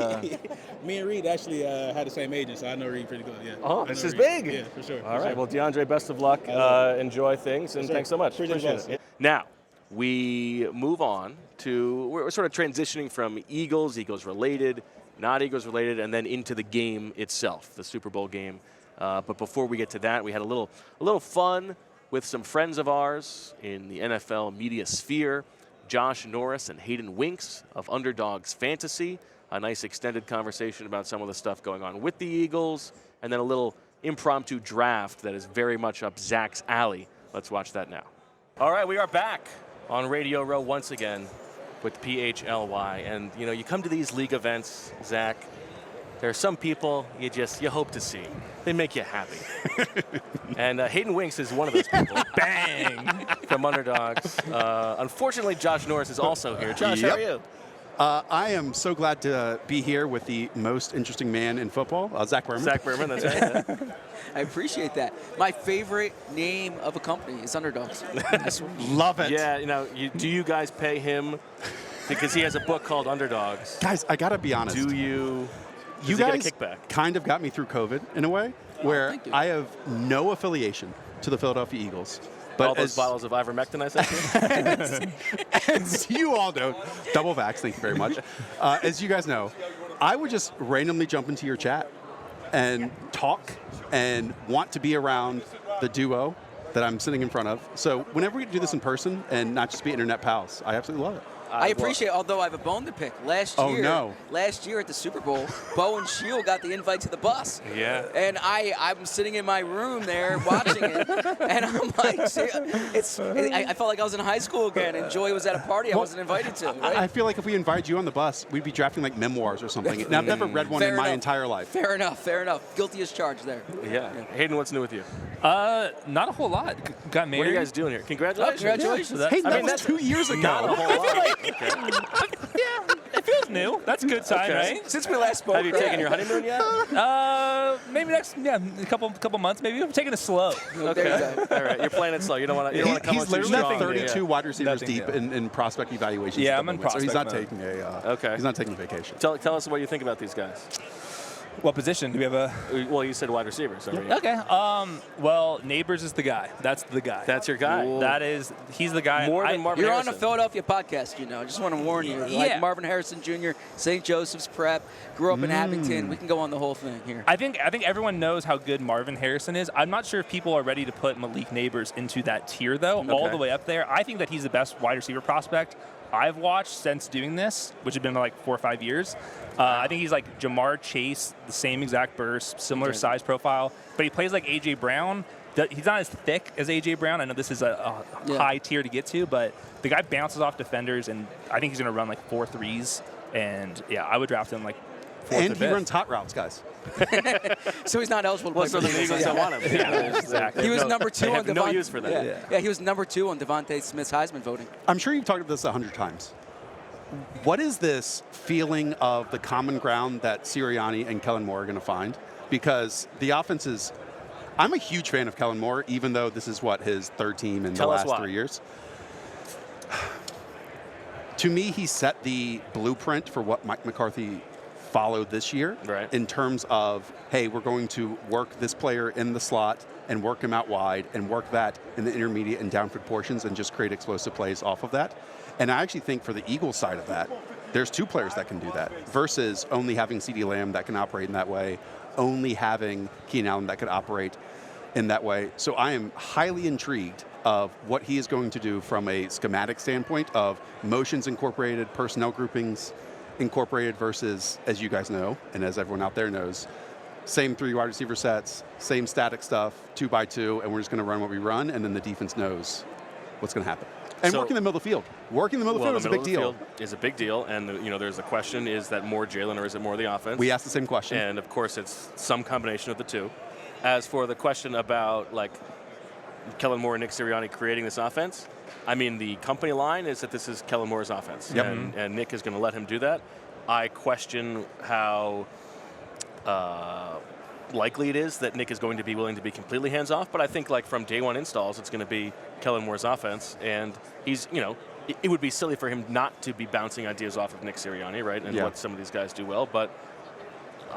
Me and Reed actually had the same agent, so I know Reed pretty good. Yeah. Oh, this is Reed. big. Yeah, for sure. All right. Well, DeAndre, best of luck. Enjoy things, and thanks so much. Appreciate it. Now, we move on to, we're sort of transitioning from Eagles related, not Eagles related, and then into the game itself, the Super Bowl game. But before we get to that, we had a little fun with some friends of ours in the NFL media sphere, Josh Norris and Hayden Winks of Underdogs Fantasy. A nice extended conversation about some of the stuff going on with the Eagles, and then a little impromptu draft that is very much up Zach's alley. Let's watch that now. All right, we are back on Radio Row once again with PHLY. And, you come to these league events, Zach, there are some people you hope to see. They make you happy. And Hayden Winks is one of those people. Bang! From Underdogs. Unfortunately, Josh Norris is also here. Josh, how are you? I am so glad to be here with the most interesting man in football, Zach Berman. Zach Berman, that's right. Yeah. I appreciate that. My favorite name of a company is Underdogs. Love it. Yeah, do you guys pay him because he has a book called Underdogs? Guys, I got to be honest. Do you? You guys get a kickback? Kind of got me through COVID in a way, where I have no affiliation to the Philadelphia Eagles. But all those bottles of ivermectin I sent you? As you all know, double vax, thank you very much. As you guys know, I would just randomly jump into your chat and talk and want to be around the duo that I'm sitting in front of. So whenever we do this in person and not just be internet pals, I absolutely love it. I appreciate it, although I have a bone to pick. Last year at the Super Bowl, Bo and Shield got the invite to the bus. Yeah. And I'm sitting in my room there watching it, and I'm like, I felt like I was in high school again, and Joy was at a party I wasn't invited to. Right? I feel like if we invited you on the bus, we'd be drafting like memoirs or something. And I've never read one in my entire life. Fair enough. Guilty as charged there. Yeah. Hayden, what's new with you? Not a whole lot. Got married. What are you guys doing here? Congratulations. Congratulations. Hey, that was 2 years ago. Not a whole lot. Yeah, it feels That's new. That's a good sign, right? Since we last spoke, Have you taken your honeymoon yet? Maybe a couple months. Maybe I'm taking it slow. Okay. All right. You're playing it slow. You don't want to come He's on too literally strong. 32 wide receivers Nothing deep new. in prospect evaluations. Yeah, at the I'm in moment, so he's not prospect taking Okay. He's not taking a vacation. Tell us what you think about these guys. What position do we have a? Well, you said wide receiver. So Okay. Well, Neighbors is the guy. That's the guy. That's your guy. He's the guy. More than Marvin You're Harrison. on the Philadelphia podcast, you know. Just want to warn you. Yeah. Like Marvin Harrison Jr., St. Joseph's Prep, grew up in Abington. We can go on the whole thing here. I think everyone knows how good Marvin Harrison is. I'm not sure if people are ready to put Malik Neighbors into that tier, though, all the way up there. I think that he's the best wide receiver prospect I've watched since doing this, which has been like 4 or 5 years. I think he's like Jamar Chase, the same exact burst, similar size profile, but he plays like A.J. Brown. He's not as thick as A.J. Brown. I know this is a high tier to get to, but the guy bounces off defenders, and I think he's going to run like 4 threes. And, yeah, I would draft him like 4th And or he 5th. runs hot routes, guys. So he's not eligible to Well, play so for the the Eagles don't want him. Yeah, exactly. He was No, number 2 they on have no use for that. Yeah, he was number 2 on Devontae Smith's Heisman voting. I'm sure you've talked about this 100 times. What is this feeling of the common ground that Sirianni and Kellen Moore are going to find? Because the offense is – I'm a huge fan of Kellen Moore, even though this is, his third team in Tell the us last why. 3 years. To me, he set the blueprint for what Mike McCarthy followed this year in terms of, hey, we're going to work this player in the slot and work him out wide and work that in the intermediate and downfield portions and just create explosive plays off of that. And I actually think for the Eagles side of that, there's 2 players that can do that versus only having CeeDee Lamb that can operate in that way, only having Keenan Allen that could operate in that way. So I am highly intrigued of what he is going to do from a schematic standpoint of motions incorporated, personnel groupings incorporated versus, as you guys know, and as everyone out there knows, same 3 wide receiver sets, same static stuff, 2 by 2, and we're just going to run what we run, and then the defense knows what's going to happen. And So- working in the middle of the field. Working in the middle of the field is a big deal. Is a big deal, and there's the question: is that more Jalen or is it more the offense? We asked the same question. And of course, it's some combination of the two. As for the question about like Kellen Moore and Nick Sirianni creating this offense, I mean, the company line is that this is Kellen Moore's offense, and Nick is going to let him do that. I question how likely it is that Nick is going to be willing to be completely hands-off, but I think like from day one installs, it's going to be Kellen Moore's offense, and he's, it would be silly for him not to be bouncing ideas off of Nick Sirianni, right, and what some of these guys do well, but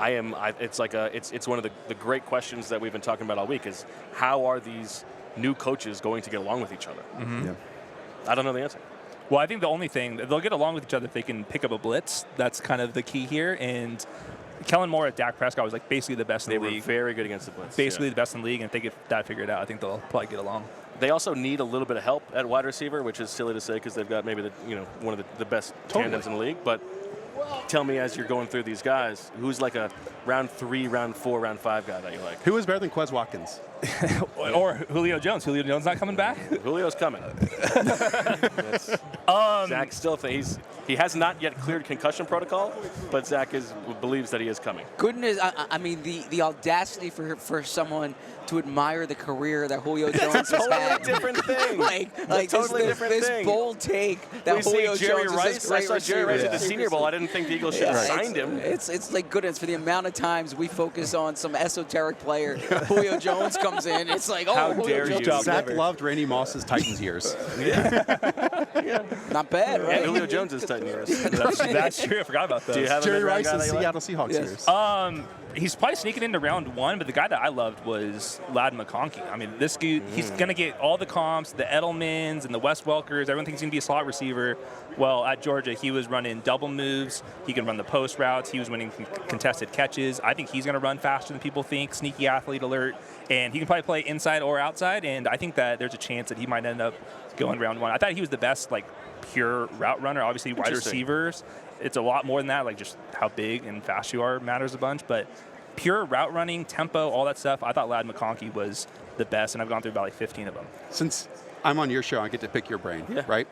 it's one of the great questions that we've been talking about all week is how are these new coaches going to get along with each other? I don't know the answer. Well, I think the only thing, they'll get along with each other if they can pick up a blitz. That's kind of the key here. And Kellen Moore at Dak Prescott was like basically the best in the league. They were very good against the blitz. Basically the best in the league, and if they get that figured out, I think they'll probably get along. They also need a little bit of help at wide receiver, which is silly to say because they've got maybe one of the best tandems in the league. But tell me, as you're going through these guys, who's like a round 3, round 4, round 5 guy that you like? Who is better than Quez Watkins? Or Julio Jones. Julio Jones not coming back? Julio's coming. Zach still thinks he has not yet cleared concussion protocol, but Zach believes that he is coming. Goodness, I mean, the audacity for someone to admire the career that Julio Jones has had. Different thing. like totally this, different this thing. bold take that We Julio see Jerry Jones Rice. is this great I saw Jerry Rice receiver. at the Senior Bowl. I didn't think the Eagles should have signed him. It's like goodness for the amount of times we focus on some esoteric player. Julio Jones comes in. It's like, How Julio dare Jones you. is Zach great. loved Randy Moss's Titans years. Not bad, right? And Julio Jones is tight years. That's true. I forgot about those. Do you have a Jerry mid-round guy Rice's that you like? Seattle Seahawks years. He's probably sneaking into round 1, but the guy that I loved was Ladd McConkey. I mean, this dude, he's going to get all the comps, the Edelmans and the Wes Welkers. Everyone thinks he's going to be a slot receiver. Well, at Georgia, he was running double moves. He can run the post routes. He was winning contested catches. I think he's going to run faster than people think. Sneaky athlete alert. And he can probably play inside or outside. And I think that there's a chance that he might end up going round 1. I thought he was the best, pure route runner. Obviously, wide receivers, it's a lot more than that. Just how big and fast you are matters a bunch. But pure route running, tempo, all that stuff, I thought Ladd McConkey was the best, and I've gone through about 15 of them. Since I'm on your show, I get to pick your brain, right?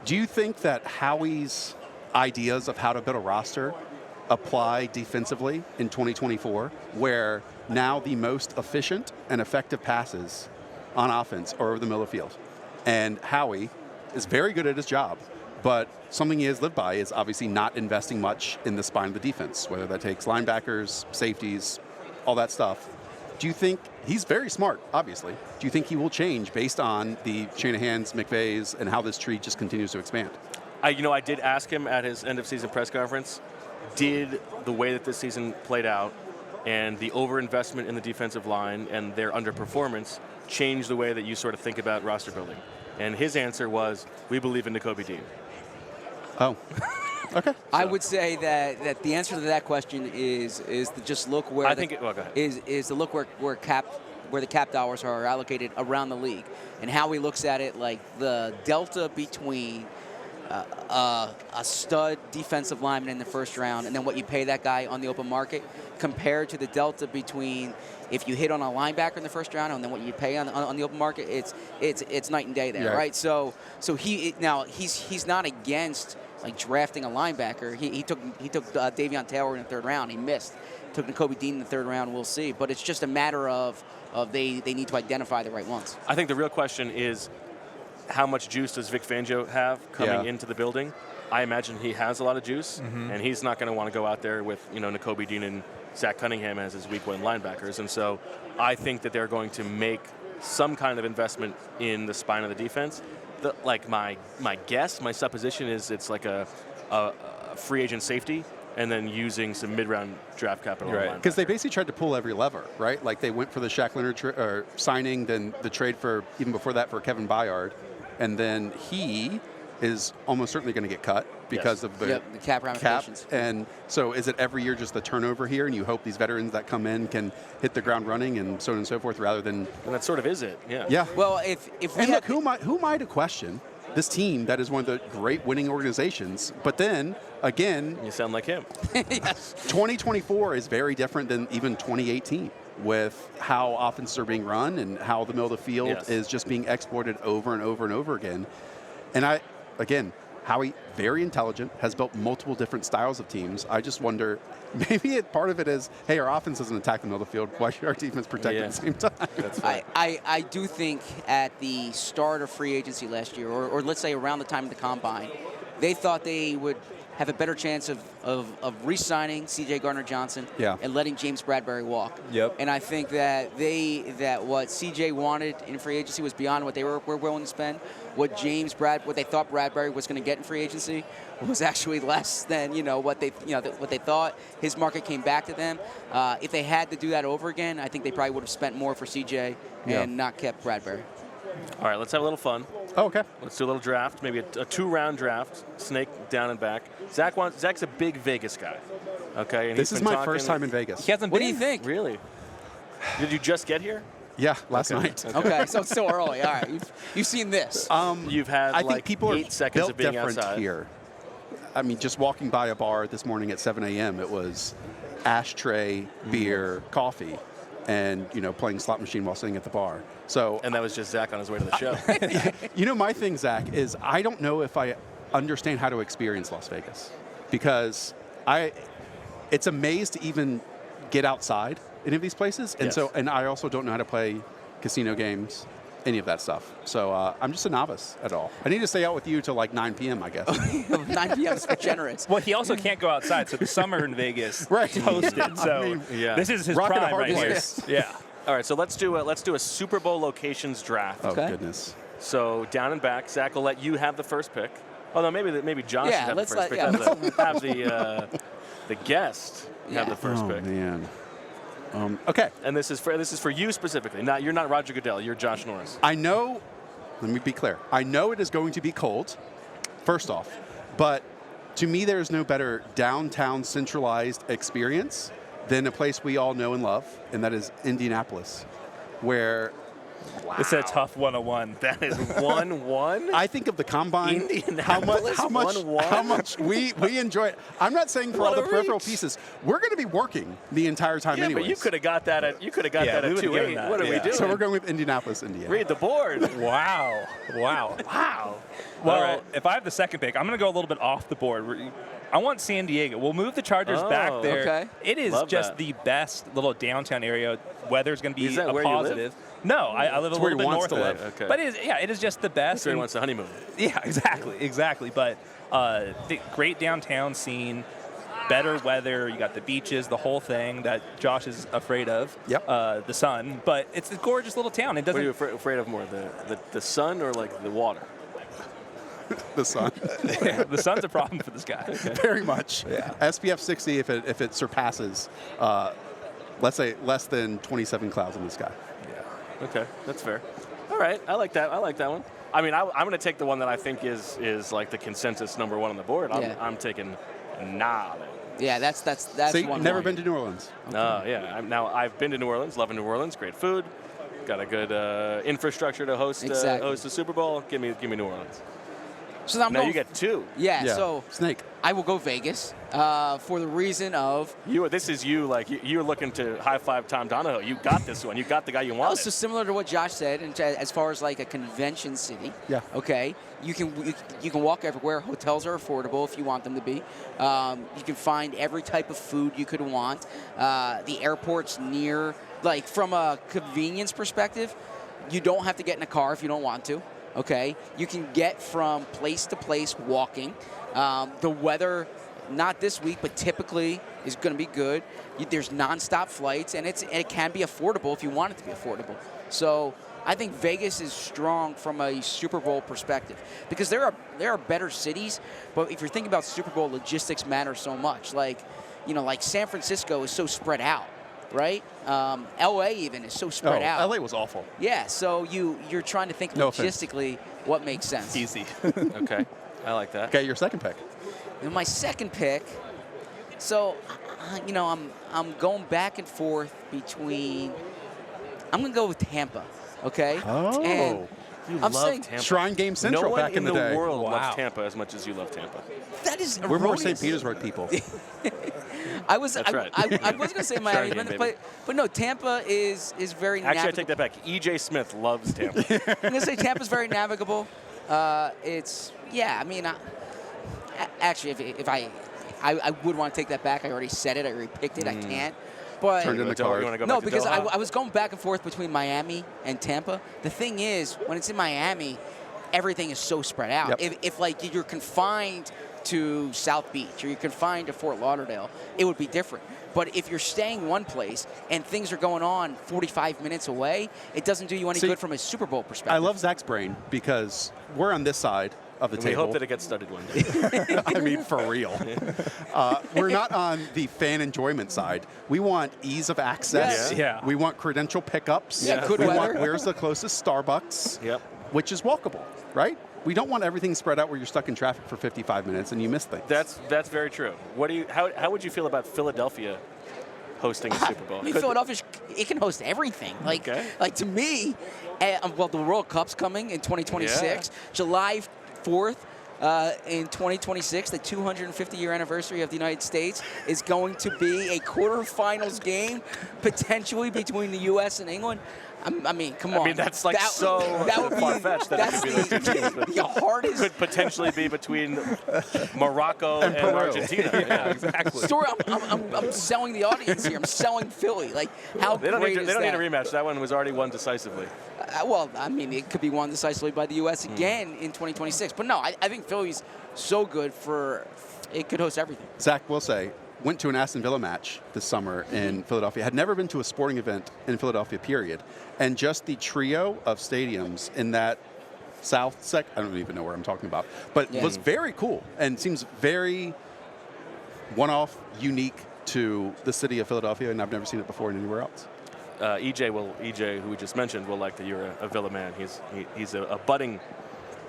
Do you think that Howie's ideas of how to build a roster apply defensively in 2024, where now the most efficient and effective passes on offense are over the middle of the field? And Howie is very good at his job, but something he has lived by is obviously not investing much in the spine of the defense, whether that takes linebackers, safeties, all that stuff. Do you think he's very smart, obviously? Do you think he will change based on the Shanahan's, McVay's, and how this tree just continues to expand? I did ask him at his end of season press conference, did the way that this season played out and the overinvestment in the defensive line and their underperformance change the way that you sort of think about roster building? And his answer was, we believe in Nakobe Dean. Oh, okay. I would say that the answer to that question is to just look where go ahead. is to look where the cap dollars are allocated around the league, and how he looks at it, like the delta between a stud defensive lineman in the first round and then what you pay that guy on the open market, compared to the delta between if you hit on a linebacker in the first round and then what you pay on the open market. It's night and day there, Yeah. right? So he's not against like drafting a linebacker. He took Davion Taylor in the third round. He missed. Took Nakobe Dean in the third round. We'll see. But it's just a matter of they need to identify the right ones. I think the real question is, how much juice does Vic Fangio have coming into the building? I imagine he has a lot of juice, and he's not going to want to go out there with Nakobe Dean and Zach Cunningham as his week one linebackers. And so I think that they're going to make some kind of investment in the spine of the defense. My guess, my supposition is it's like a free agent safety, and then using some mid-round draft capital. Right, because they basically tried to pull every lever, right? Like they went for the Shaq Leonard signing, then the trade for, even before that, for Kevin Byard, and then he is almost certainly going to get cut because of the cap ramifications. And so is it every year just the turnover here, and you hope these veterans that come in can hit the ground running and so on and so forth, rather than... And that sort of is it, yeah. Yeah. Well, if we and look, who am I to question this team that is one of the great winning organizations? But then, again... You sound like him. Yes. 2024 is very different than even 2018 with how offenses are being run and how the middle of the field is just being exploited over and over and over again. And again, Howie, very intelligent, has built multiple different styles of teams. I just wonder, maybe part of it is, hey, our offense doesn't attack the middle of the field. Why should our defense protect at the same time? That's right. I do think at the start of free agency last year, or let's say around the time of the Combine, they thought they would have a better chance of re-signing C.J. Gardner-Johnson and letting James Bradbury walk. Yep. And I think that what C.J. wanted in free agency was beyond what they were willing to spend. What they thought Bradbury was going to get in free agency was actually less than what they thought. His market came back to them. If they had to do that over again, I think they probably would have spent more for C.J. and not kept Bradbury. All right, let's have a little fun. Oh, okay. Let's do a little draft, maybe a 2-round draft, snake down and back. Zach's a big Vegas guy, okay? And this is my first time in Vegas. What do you think? Really? Did you just get here? Yeah, last night. Okay, so it's still early. All right, you've seen this. You've had I think people 8 are seconds built of being different outside. here. I mean, just walking by a bar this morning at 7 a.m., it was ashtray, beer, coffee, and playing slot machine while sitting at the bar. So, and that was just Zach on his way to the show. My thing, Zach, is I don't know if I understand how to experience Las Vegas, because it's a maze to even get outside any of these places, and and I also don't know how to play casino games, any of that stuff. So I'm just a novice at all. I need to stay out with you till like 9 p.m., I guess. 9 p.m. is generous. Well, he also can't go outside, so the summer in Vegas right. hosted. So this is his prime right here. Yeah. All right, so let's do a Super Bowl locations draft. Oh, goodness. So down and back, Zach will let you have the first pick. Oh no, maybe John should have the first pick. Have the guest have the first pick. Oh man. Okay. And this is for you specifically. You're not Roger Goodell. You're Josh Norris. I know. Let me be clear. I know it is going to be cold. First off, but to me, there is no better downtown centralized experience than a place we all know and love, and that is Indianapolis, where. Wow. It's a tough 101. That is 1-1. I think of the Combine. Indianapolis, how much we enjoy it. I'm not saying for all the peripheral pieces. We're going to be working the entire time anyway. But you could have got that at 2-8. What are we doing? So we're going with Indianapolis, Indiana. Read the board. Wow. Well, if I have the second pick, I'm going to go a little bit off the board. I want San Diego. We'll move the Chargers back there. Okay. It is the best little downtown area. Weather's going to be a positive. No, I live a where little he bit wants north to of live. it. Okay. But it is just the best. So he and- wants the honeymoon. Yeah, exactly. But the great downtown scene, better weather. You got the beaches, the whole thing that Josh is afraid of. Yep. The sun, but it's a gorgeous little town. It What are you doesn't. afraid of more, the sun or like the water? The sun. The sun's a problem for this guy. Very much. Yeah. SPF 60 if it surpasses, let's say, less than 27 clouds in the sky. Okay, that's fair. All right, I like that. I like that one. I mean, I'm going to take the one that I think is like the consensus number one on the board. I'm taking Nah. Yeah, that's See, one. never one. been to New Orleans. Yeah. Now I've been to New Orleans, loving New Orleans, great food, got a good infrastructure to host host the Super Bowl. Give me New Orleans. So now I'm Now going, you get two. Yeah, so Snake. I will go Vegas for the reason of This is you like you're looking to high five Tom Donahoe. You got this one. You got the guy you wanted. also similar to what Josh said, and as far as like a convention city. Yeah. Okay. You can walk everywhere. Hotels are affordable if you want them to be. You can find every type of food you could want. The airport's near. Like from a convenience perspective, you don't have to get in a car if you don't want to. Okay. You can get from place to place walking. The weather, not this week, but typically is going to be good. There's nonstop flights, and it can be affordable if you want it to be affordable. So I think Vegas is strong from a Super Bowl perspective because there are better cities, but if you're thinking about Super Bowl, logistics matter so much. Like San Francisco is so spread out, right? LA even is so spread out. LA was awful. Yeah, so you're trying to think No offense. logistically what makes sense. Easy. Okay, I like that. Okay, your second pick. And my second pick, so I'm going back and forth between. I'm gonna go with Tampa. Okay. Oh. And You I'm love saying Tampa. Shrine Game Central no one back in the the day. world Wow. loves Tampa as much as you love Tampa. that is We're more St. erroneous. Petersburg people. I was That's right. I was gonna say Miami, Shrine game, but no, Tampa is very. Actually, I navigable. take that back. E.J. Smith loves Tampa. I'm gonna say Tampa's very navigable. It's I mean, actually, if I would want to take that back. I already said it. I already picked it. I can't. But Turned in the You card. wanna go no, back to because Doha? I was going back and forth between Miami and Tampa. The thing is, when it's in Miami, everything is so spread out. Yep. If like you're confined to South Beach or you're confined to Fort Lauderdale, it would be different. But if you're staying one place and things are going on 45 minutes away, it doesn't do you any See, good from a Super Bowl perspective. I love Zach's brain because we're on this side of the And we table. hope that it gets studied one day. I mean, for real. We're not on the fan enjoyment side. We want ease of access. Yes. Yeah. We want credential pickups. Yeah, good we weather. want where's the closest Starbucks, Yep. which is walkable, right? We don't want everything spread out where you're stuck in traffic for 55 minutes and you miss things. That's very true. How would you feel about Philadelphia hosting a Super Bowl? I mean, Could- Philadelphia, it can host everything. Like, Okay. like to me, well, the World Cup's coming in 2026, July 4th. In 2026, the 250-year anniversary of the United States is going to be a quarterfinals game, potentially between the U.S. and England. I mean, come on. I mean, that's like that would be far-fetched that it that's could be those two teams, but the hardest could potentially be between Morocco and Peru. Argentina. Yeah, exactly. story. I'm selling the audience here. I'm selling Philly. Like, how They don't, great need, is they don't that? need a rematch. That one was already won decisively. Well, I mean, it could be won decisively by the U.S. again in 2026. But no, I think Philly's so good for it could host everything. Zach will say, went to an Aston Villa match this summer in Philadelphia. Had never been to a sporting event in Philadelphia, period. And just the trio of stadiums in that south I don't even know where I'm talking about, but Yeah. was very cool and seems very one-off, unique to the city of Philadelphia, and I've never seen it before anywhere else. EJ, who we just mentioned, will like that you're a Villa man. He's a budding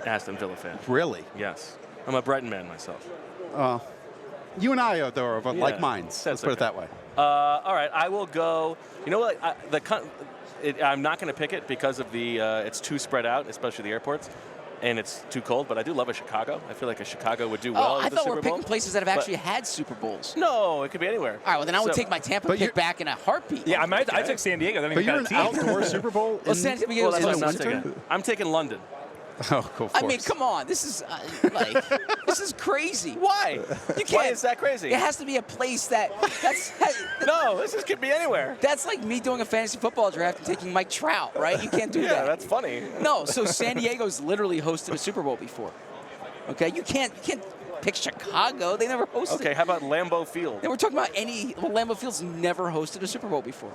Aston Villa fan. Really? Yes. I'm a Brighton man myself. You and I, though, are of like minds. that's Let's put it okay. that way. All right, I will go. You know what? I'm not going to pick it because of the it's too spread out, especially the airports, and it's too cold. But I do love a Chicago. I feel like a Chicago would do well. I at the thought we Super were Bowl. picking places that have But- actually had Super Bowls. No, it could be anywhere. All right, well, then I would So- take my Tampa But pick you're- back in a heartbeat. Yeah, I took San Diego. Then But we you're got an a team. outdoor Super Bowl Well, in, San Diego Well, that's in what the I'm not winter? taking. I'm taking London. Oh, go I mean, come on. This is this is crazy. Why? You can't. Why is that crazy? It has to be a place that's No, this could be anywhere. That's like me doing a fantasy football draft and taking Mike Trout, right? You can't do Yeah, that. that's funny. No, so San Diego's literally hosted a Super Bowl before. Okay, you can't pick Chicago. They never hosted. Okay, how about Lambeau Field? Then we're talking about Lambeau Field's never hosted a Super Bowl before.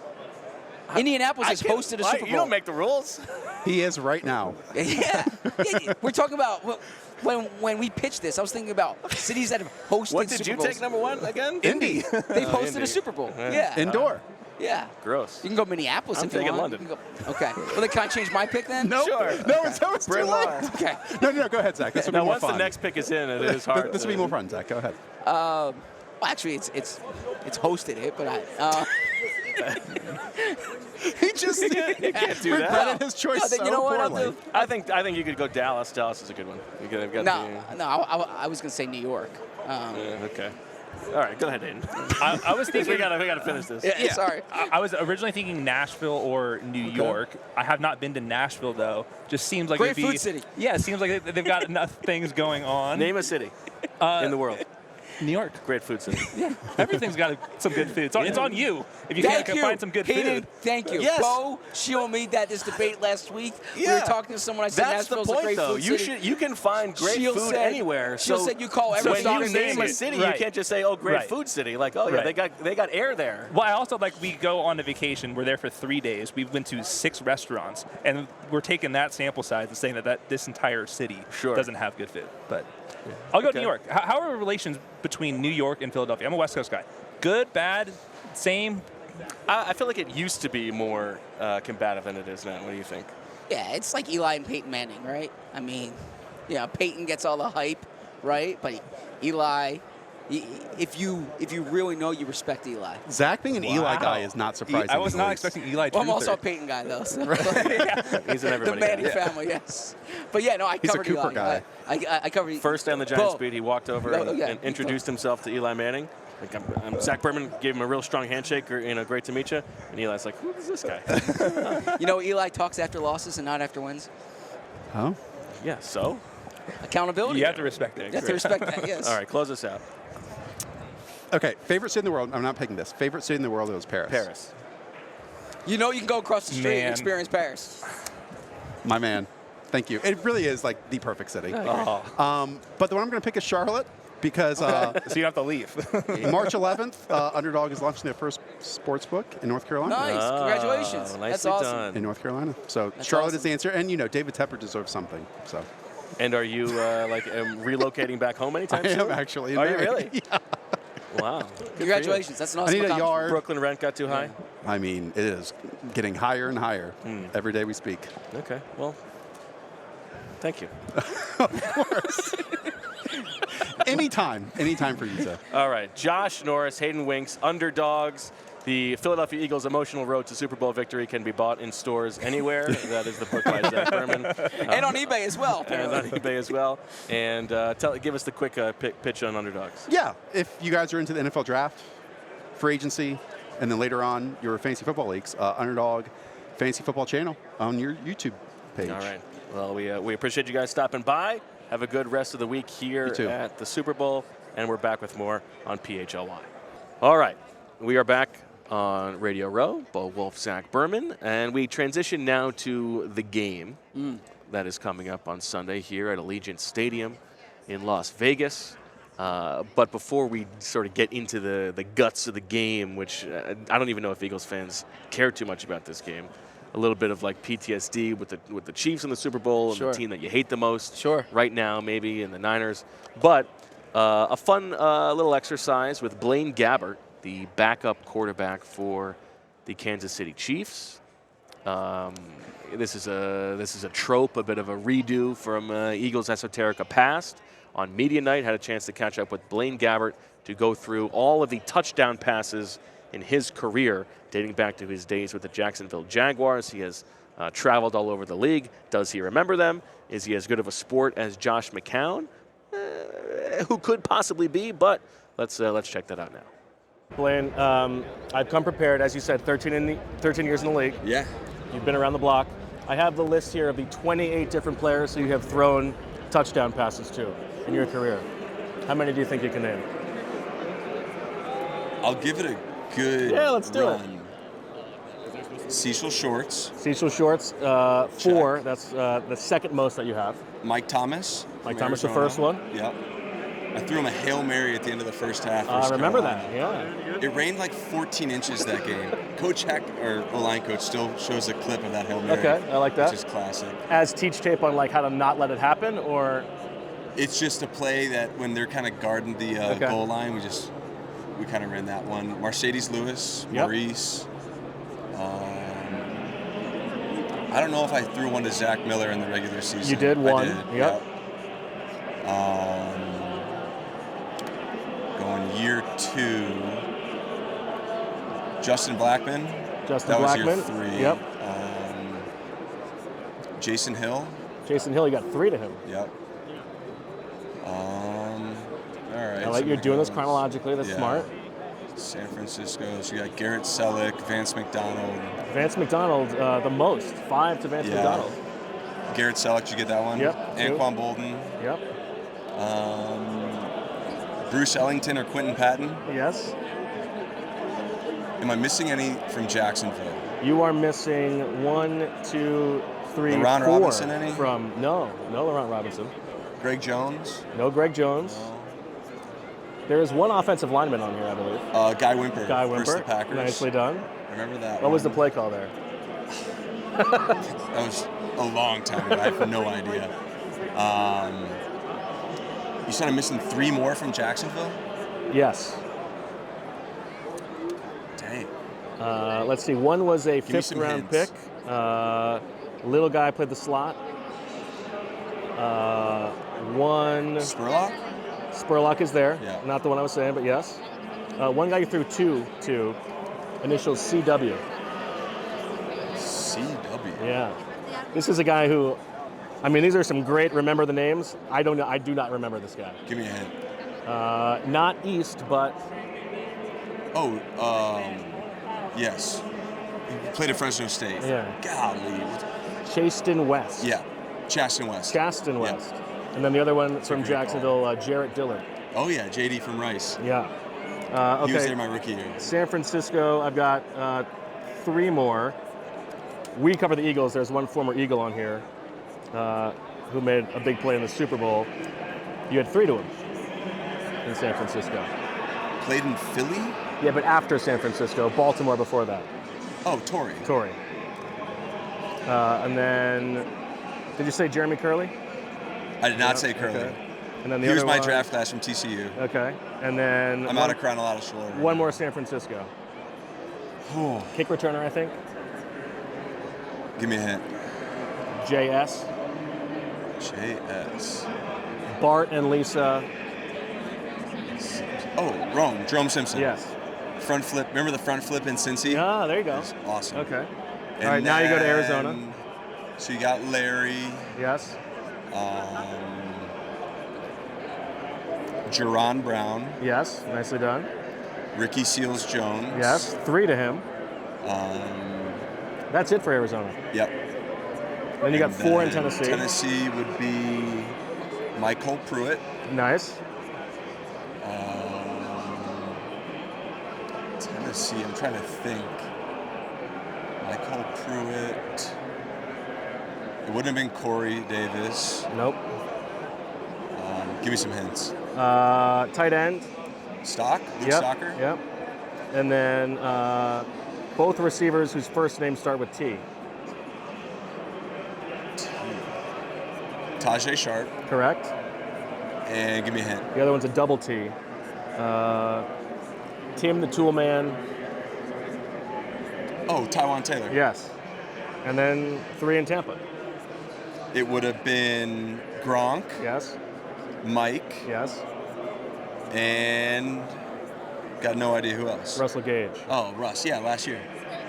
Indianapolis has hosted a Super Bowl. You don't make the rules. He is right now. Yeah. We're talking about when we pitched this, I was thinking about cities that have hosted What did Super you Bowls. take number one again? Indy. They've hosted Indy. a Super Bowl. Yeah. Indoor. Yeah. Gross. You can go Minneapolis I'm if you taking want. London. You can go- okay. Well, then can I change my pick then? No. Sure. No, it's too Bryn late. Mawr. Okay. No, go ahead, Zach. This will be Now, more once fun. the next pick is in, it is hard. This will be more fun, Zach. Go ahead. Well, actually, it's hosted it, but He just You can't do that. regretted his choice No, then so you know what I'll poorly. do? I think you could go Dallas. Dallas is a good one. They've got I was gonna say New York. okay. All right, go ahead, Aiden. I was thinking. we gotta finish this. Yeah. Sorry. I was originally thinking Nashville or New York. I have not been to Nashville though. Just seems like Great it'd be, food city. Yeah, it seems like they've got enough things going on. Name a city in the world. New York. Great food city. Yeah, everything's got some good food. It's on you if you Thank can't you. find some good Hayden, food. thank you. Yes. Bo, Sheil made this debate last week. We were Yeah. talking to someone. I said That's the Nashville's a point, great though. food You city. you can find great Sheil food said- anywhere. Sheil So said you call every when soccer you name city. a city, Right. you can't just say, "Oh, great Right. food city." Like, oh yeah, Right. they got air there. Well, I also we go on a vacation. We're there for 3 days. We've been to 6 restaurants, and we're taking that sample size and saying that this entire city Sure. doesn't have good food. But I'll go to Okay. New York. How are relations between New York and Philadelphia? I'm a West Coast guy. Good, bad, same? I feel like it used to be more combative than it is now. What do you think? Yeah, it's like Eli and Peyton Manning, right? I mean, yeah, Peyton gets all the hype, right? But Eli, if you really know, you respect Eli. Zach being an Eli guy is not surprising. I was in not the expecting least. Eli to Well, I'm also a Peyton guy, though. So. He's an The everybody Manning guy. family, yes. But yeah, no, I He's a covered Cooper Eli. guy. I covered First down the Giants Bo. beat, he walked over Oh, yeah. and introduced himself to Eli Manning. Like, I'm Zach Berman, gave him a real strong handshake, great to meet you. And Eli's like, who is this guy? You know, Eli talks after losses and not after wins. Oh. Yeah, so? Accountability. You have to respect it. You have to respect that, yes. All right, close us out. Okay, favorite city in the world. I'm not picking this. Favorite city in the world, it was Paris. Paris. You know you can go across the street and Man. experience Paris. My man. Thank you. It really is like the perfect city. Oh. But the one I'm going to pick is Charlotte because So you don't have to leave. March 11th, Underdog is launching their first sports book in North Carolina. Nice. Congratulations. nicely That's awesome. done. In North Carolina. So That's Charlotte awesome. is the answer. And, David Tepper deserves something. So And are you relocating back home anytime I soon? am actually. Are you married. really? Yeah. Wow. Good for you. Congratulations. That's an I awesome need a accomplishment. yard. Brooklyn rent got too high? I mean, it is getting higher and higher every day we speak. Okay, well, thank you. Anytime for you, Zach. All right, Josh Norris, Hayden Winks, Underdogs. The Philadelphia Eagles' emotional road to Super Bowl victory can be bought in stores anywhere. That is the book by Zach Berman. And on eBay as well. And on eBay as well. And give us the quick pitch on Underdogs. Yeah, if you guys are into the NFL draft, free agency, and then later on your fantasy football leagues, Underdog Fantasy Football channel on your YouTube page. All right. Well, we appreciate you guys stopping by. Have a good rest of the week here You too. at the Super Bowl, and we're back with more on PHLY. All right, we are back on Radio Row, Bo Wulf, Zach Berman, and we transition now to the game that is coming up on Sunday here at Allegiant Stadium in Las Vegas. But before we sort of get into the guts of the game, which I don't even know if Eagles fans care too much about this game, a little bit of like PTSD with the Chiefs in the Super Bowl and Sure. the team that you hate the most Sure. right now, maybe, and the Niners. But a fun little exercise with Blaine Gabbert, the backup quarterback for the Kansas City Chiefs. This is a trope, a bit of a redo from Eagles Esoterica past. On media night, had a chance to catch up with Blaine Gabbert to go through all of the touchdown passes in his career, dating back to his days with the Jacksonville Jaguars. He has traveled all over the league. Does he remember them? Is he as good of a sport as Josh McCown? Who could possibly be, but let's check that out now. Blaine, I've come prepared, as you said, 13 years in the league. Yeah. You've been around the block. I have the list here of the 28 different players who you have thrown touchdown passes to in your career. How many do you think you can name? I'll give it a good let's do it. run. Cecil Shorts. Cecil Shorts, 4. That's the second most that you have. Mike Thomas. Mike from Thomas, the Arizona. first one. Yep. I threw him a Hail Mary at the end of the first half. I remember that, Carolina. yeah. It rained like 14 inches that game. Coach Heck, or O-line coach, still shows a clip of that Hail Mary. Okay, I like that. Which is classic. As teach tape on like how to not let it happen, or? It's just a play that when they're kind of guarding the goal line, we kind of ran that one. Mercedes Lewis, Maurice. I don't know if I threw one to Zach Miller in the regular season. You did one. I did, Yep. Going year 2. Justin Blackman. Justin that Blackman. was year 3. Yep. Jason Hill. Jason Hill, you got 3 to him. Yep. All right. I like you're doing this chronologically. That's smart. San Francisco. So you got Garrett Selleck, Vance McDonald. Vance McDonald, the most. 5 to Vance McDonald. Garrett Selleck, did you get that one? Yep. Anquan Bolden. Yep. Bruce Ellington or Quentin Patton. Yes. Am I missing any from Jacksonville? You are missing 1, 2, 3, LaRon 4 Robinson, any? From no LaRon Robinson. Greg Jones. No Greg Jones. No. There is one offensive lineman on here, I believe. Guy Wimper. Guy versus Wimper. The Packers. Nicely done. Remember that? What was the play call there? That was a long time ago. I have no idea. You said I'm missing 3 more from Jacksonville? Yes. Dang. Let's see. One was a Give me 5th some round hints. pick. Little guy played the slot. One. Spurlock is there. Yeah. Not the one I was saying, but yes. One guy you threw 2 to. Initials CW. CW. Yeah. This is a guy who, I mean, these are some great. Remember the names? I don't know. I do not remember this guy. Give me a hint. Not East, but. Yes. He played at Fresno State. Yeah. Golly. Chaston West. Yeah. Chaston West. Chaston West. Yeah. And then the other one That's from a great Jacksonville, Jarrett Dillard. Oh, yeah. JD from Rice. Yeah. Okay. He was there my rookie year. San Francisco, I've got 3 more. We cover the Eagles. There's one former Eagle on here who made a big play in the Super Bowl. You had 3 to him in San Francisco. Played in Philly? Yeah, but after San Francisco, Baltimore before that. Oh, Torrey. And then, did you say Jeremy Curley? I did not say Curly. Okay. And then the He was other my one- draft class from TCU. Okay. And then I'm out of chronological order. One more San Francisco. Kick returner, I think. Give me a hint. JS. JS. Bart and Lisa. Oh, Rome. Jerome Simpson. Yes. Front flip. Remember the front flip in Cincy? Ah, there you go. That's awesome. Okay. And all right, now you go to then- Arizona. So you got Larry. Yes. Jerron Brown. Yes, nicely done. Ricky Seals Jones. Yes, 3 to him. That's it for Arizona. Yep. Then you got And 4 in then Tennessee. Tennessee would be Michael Pruitt. Nice. Tennessee, I'm trying to think. Michael Pruitt. It wouldn't have been Corey Davis. Nope. Give me some hints. Tight end. Stock? Luke Yep. Stocker? Yep. And then both receivers whose first names start with T. Tajay Sharp. Correct. And give me a hint. The other one's a double T. Tim the Tool Man. Oh, Tywan Taylor. Yes. And then 3 in Tampa. It would have been Gronk. Yes. Mike. Yes. And got no idea who else. Russell Gage. Oh, Russ. Yeah, last year.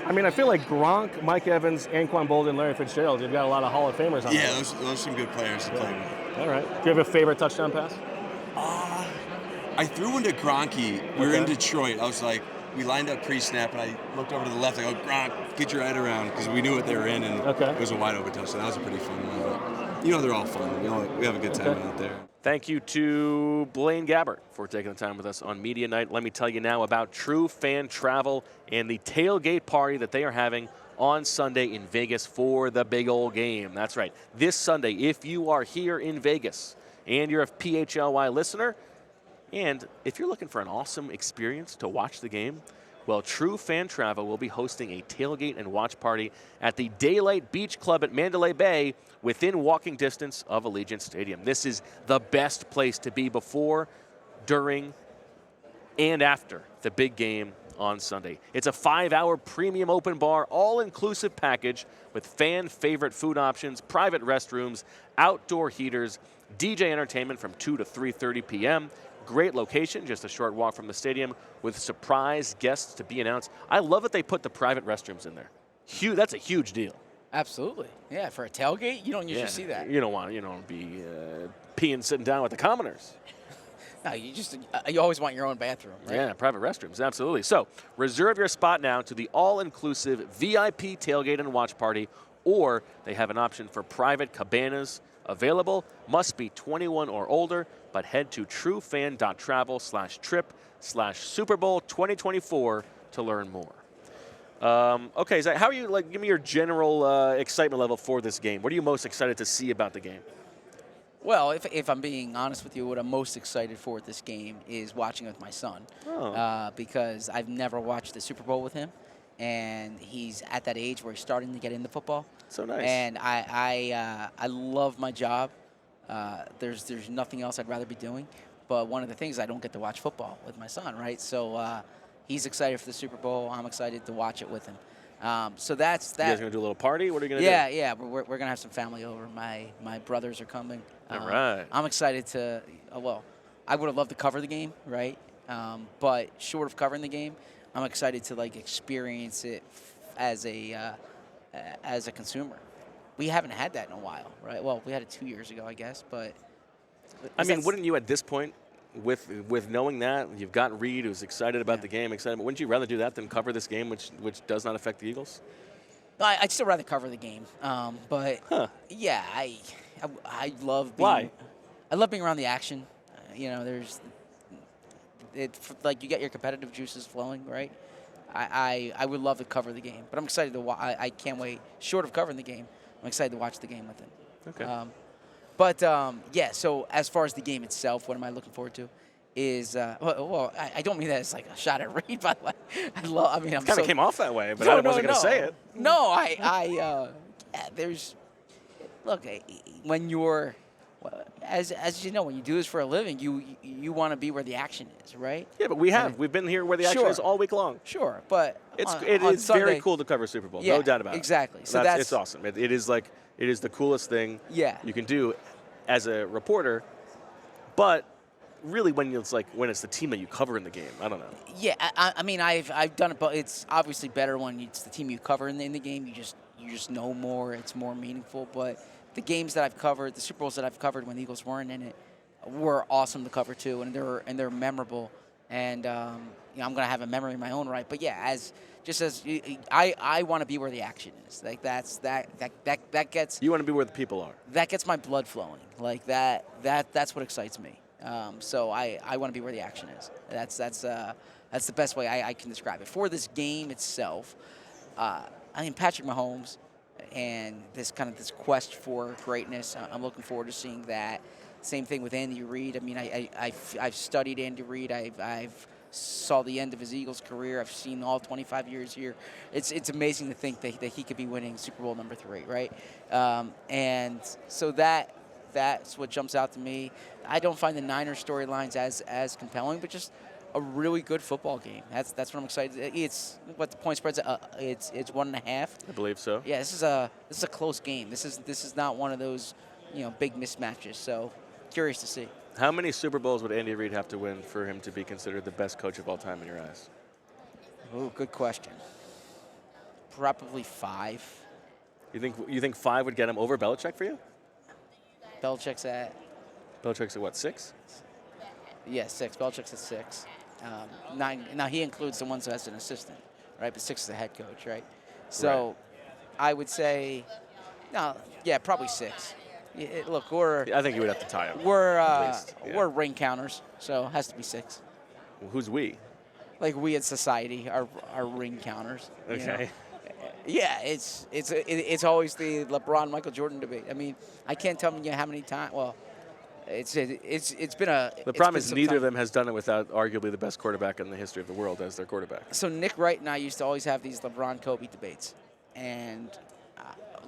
I mean, I feel like Gronk, Mike Evans, Anquan Bolden, Larry Fitzgerald, you've got a lot of Hall of Famers on Yeah, there. those are some good players to play with. All right. Do you have a favorite touchdown pass? I threw one to Gronky. We were in Okay. Detroit. I was like, we lined up pre-snap, and I looked over to the left. I go, Gronk, get your head around, because we knew what they were in, and it was a wide open touchdown. That was a pretty fun one. But you know, they're all fun. We have a good time out there. Thank you to Blaine Gabbert for taking the time with us on Media Night. Let me tell you now about True Fan Travel and the tailgate party that they are having on Sunday in Vegas for the big old game. That's right. This Sunday, if you are here in Vegas and you're a PHLY listener, and if you're looking for an awesome experience to watch the game, well, True Fan Travel will be hosting a tailgate and watch party at the Daylight Beach Club at Mandalay Bay within walking distance of Allegiant Stadium. This is the best place to be before, during, and after the big game on Sunday. It's a 5-hour premium open bar, all-inclusive package with fan favorite food options, private restrooms, outdoor heaters, DJ entertainment from 2 to 3:30 p.m., great location, just a short walk from the stadium, with surprise guests to be announced. I love that they put the private restrooms in there. That's a huge deal. Absolutely. Yeah, for a tailgate, you don't usually see that. You don't want to be peeing sitting down with the commoners. No, you always want your own bathroom, right? Yeah, private restrooms, absolutely. So reserve your spot now to the all-inclusive VIP tailgate and watch party, or they have an option for private cabanas available. Must be 21 or older, but head to truefan.travel/trip/Super Bowl 2024 to learn more. Okay, Zach, how are you, give me your general excitement level for this game. What are you most excited to see about the game? Well, if I'm being honest with you, what I'm most excited for at this game is watching with my son. Because I've never watched the Super Bowl with him, and he's at that age where he's starting to get into football. So nice. And I love my job. There's nothing else I'd rather be doing. But one of the things, I don't get to watch football with my son, right? So he's excited for the Super Bowl. I'm excited to watch it with him. So that's that. You guys going to do a little party? What are you going to do? Yeah. We're going to have some family over. My brothers are coming. All right. I'm excited to, I would have loved to cover the game, right? But short of covering the game, I'm excited to experience it as a consumer. We haven't had that in a while, right? Well, we had it 2 years ago, I guess, but. I mean, wouldn't you at this point, with knowing that, you've got Reed who's excited about the game, but wouldn't you rather do that than cover this game, which does not affect the Eagles? I'd still rather cover the game, but yeah, I love being. Why? I love being around the action. There's you get your competitive juices flowing, right? I would love to cover the game, but I'm excited to watch. I can't wait. Short of covering the game, I'm excited to watch the game with him. Okay. Yeah. So as far as the game itself, what am I looking forward to? Is I don't mean that as a shot at Reed, by the way. It kind of came off that way, but I wasn't going to say it. No, look, when you're, as you know, when you do this for a living, you want to be where the action is, right? Yeah, but we've been here where the action is all week long. Sure, but it is Sunday, very cool to cover Super Bowl, yeah, no doubt about it. Exactly. So it's awesome. It is the coolest thing you can do as a reporter, but really when it's the team that you cover in the game. I don't know. Yeah, I've done it, but it's obviously better when it's the team you cover in the game. You just know more. It's more meaningful. But the games that I've covered, the Super Bowls that I've covered when the Eagles weren't in it, were awesome to cover too, and they're memorable. And I'm gonna have a memory in my own right. But yeah, I want to be where the action is. That gets. You want to be where the people are. That gets my blood flowing. That's what excites me. So I want to be where the action is. That's the best way I can describe it. For this game itself, Patrick Mahomes and this quest for greatness, I'm looking forward to seeing that. Same thing with Andy Reid. I've studied Andy Reid. I've saw the end of his Eagles career. I've seen all 25 years here. It's amazing to think that he could be winning Super Bowl number 3, right? And so that's what jumps out to me. I don't find the Niners storylines as compelling, but just a really good football game. That's what I'm excited. It's what the point spread's. It's 1.5. I believe so. Yeah, this is a close game. This is not one of those big mismatches. So curious to see. How many Super Bowls would Andy Reid have to win for him to be considered the best coach of all time in your eyes? Oh, good question. Probably 5. You think 5 would get him over Belichick for you? Belichick's at what, 6? Yeah, 6. Belichick's at 6. Now he includes the ones as an assistant, right? But 6 as a head coach, right? So I would say, probably 6. Look, I think you would have to tie him. We're ring counters, so it has to be 6. Well, who's we? Like we at society are ring counters. Okay. You know? Yeah, it's always the LeBron Michael Jordan debate. I mean, I can't tell you how many times. Well, it's been a. The problem is neither of them has done it without arguably the best quarterback in the history of the world as their quarterback. So Nick Wright and I used to always have these LeBron Kobe debates, and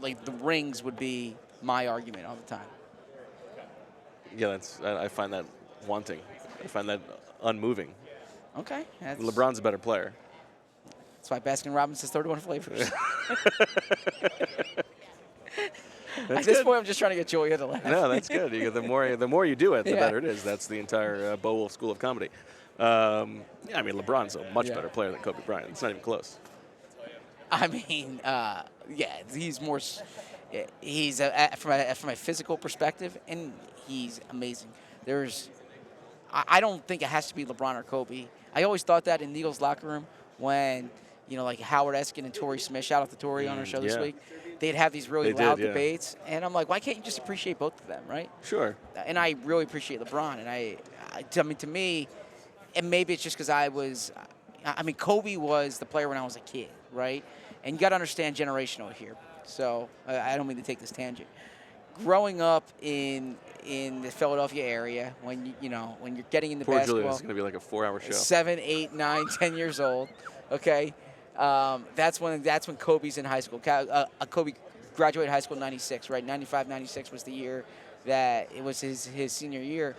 like the rings would be my argument all the time. Yeah, I find that wanting. I find that unmoving. Okay. LeBron's a better player. That's why Baskin-Robbins has 31 flavors. At this point, I'm just trying to get Julia to laugh. No, that's good. The more you do it, the better it is. That's the entire Bo Wulf School of Comedy. I mean, LeBron's a much better player than Kobe Bryant. It's not even close. I mean, he's more. He's from a physical perspective, and he's amazing. I don't think it has to be LeBron or Kobe. I always thought that in the Eagles locker room when, like Howard Eskin and Torrey Smith, shout out to Torrey on our show this week, they'd have these really loud debates, and I'm like, why can't you just appreciate both of them, right? Sure. And I really appreciate LeBron, and I mean, to me, and maybe it's just because Kobe was the player when I was a kid, right? And you got to understand generational here. So I don't mean to take this tangent. Growing up in the Philadelphia area, when when you're getting into basketball, Julia, it's going to be like a 4-hour show. 7, 8, 9, 10 years old. Okay, that's when Kobe's in high school. Kobe graduated high school in '96, right? 95, 96 was the year that it was his senior year.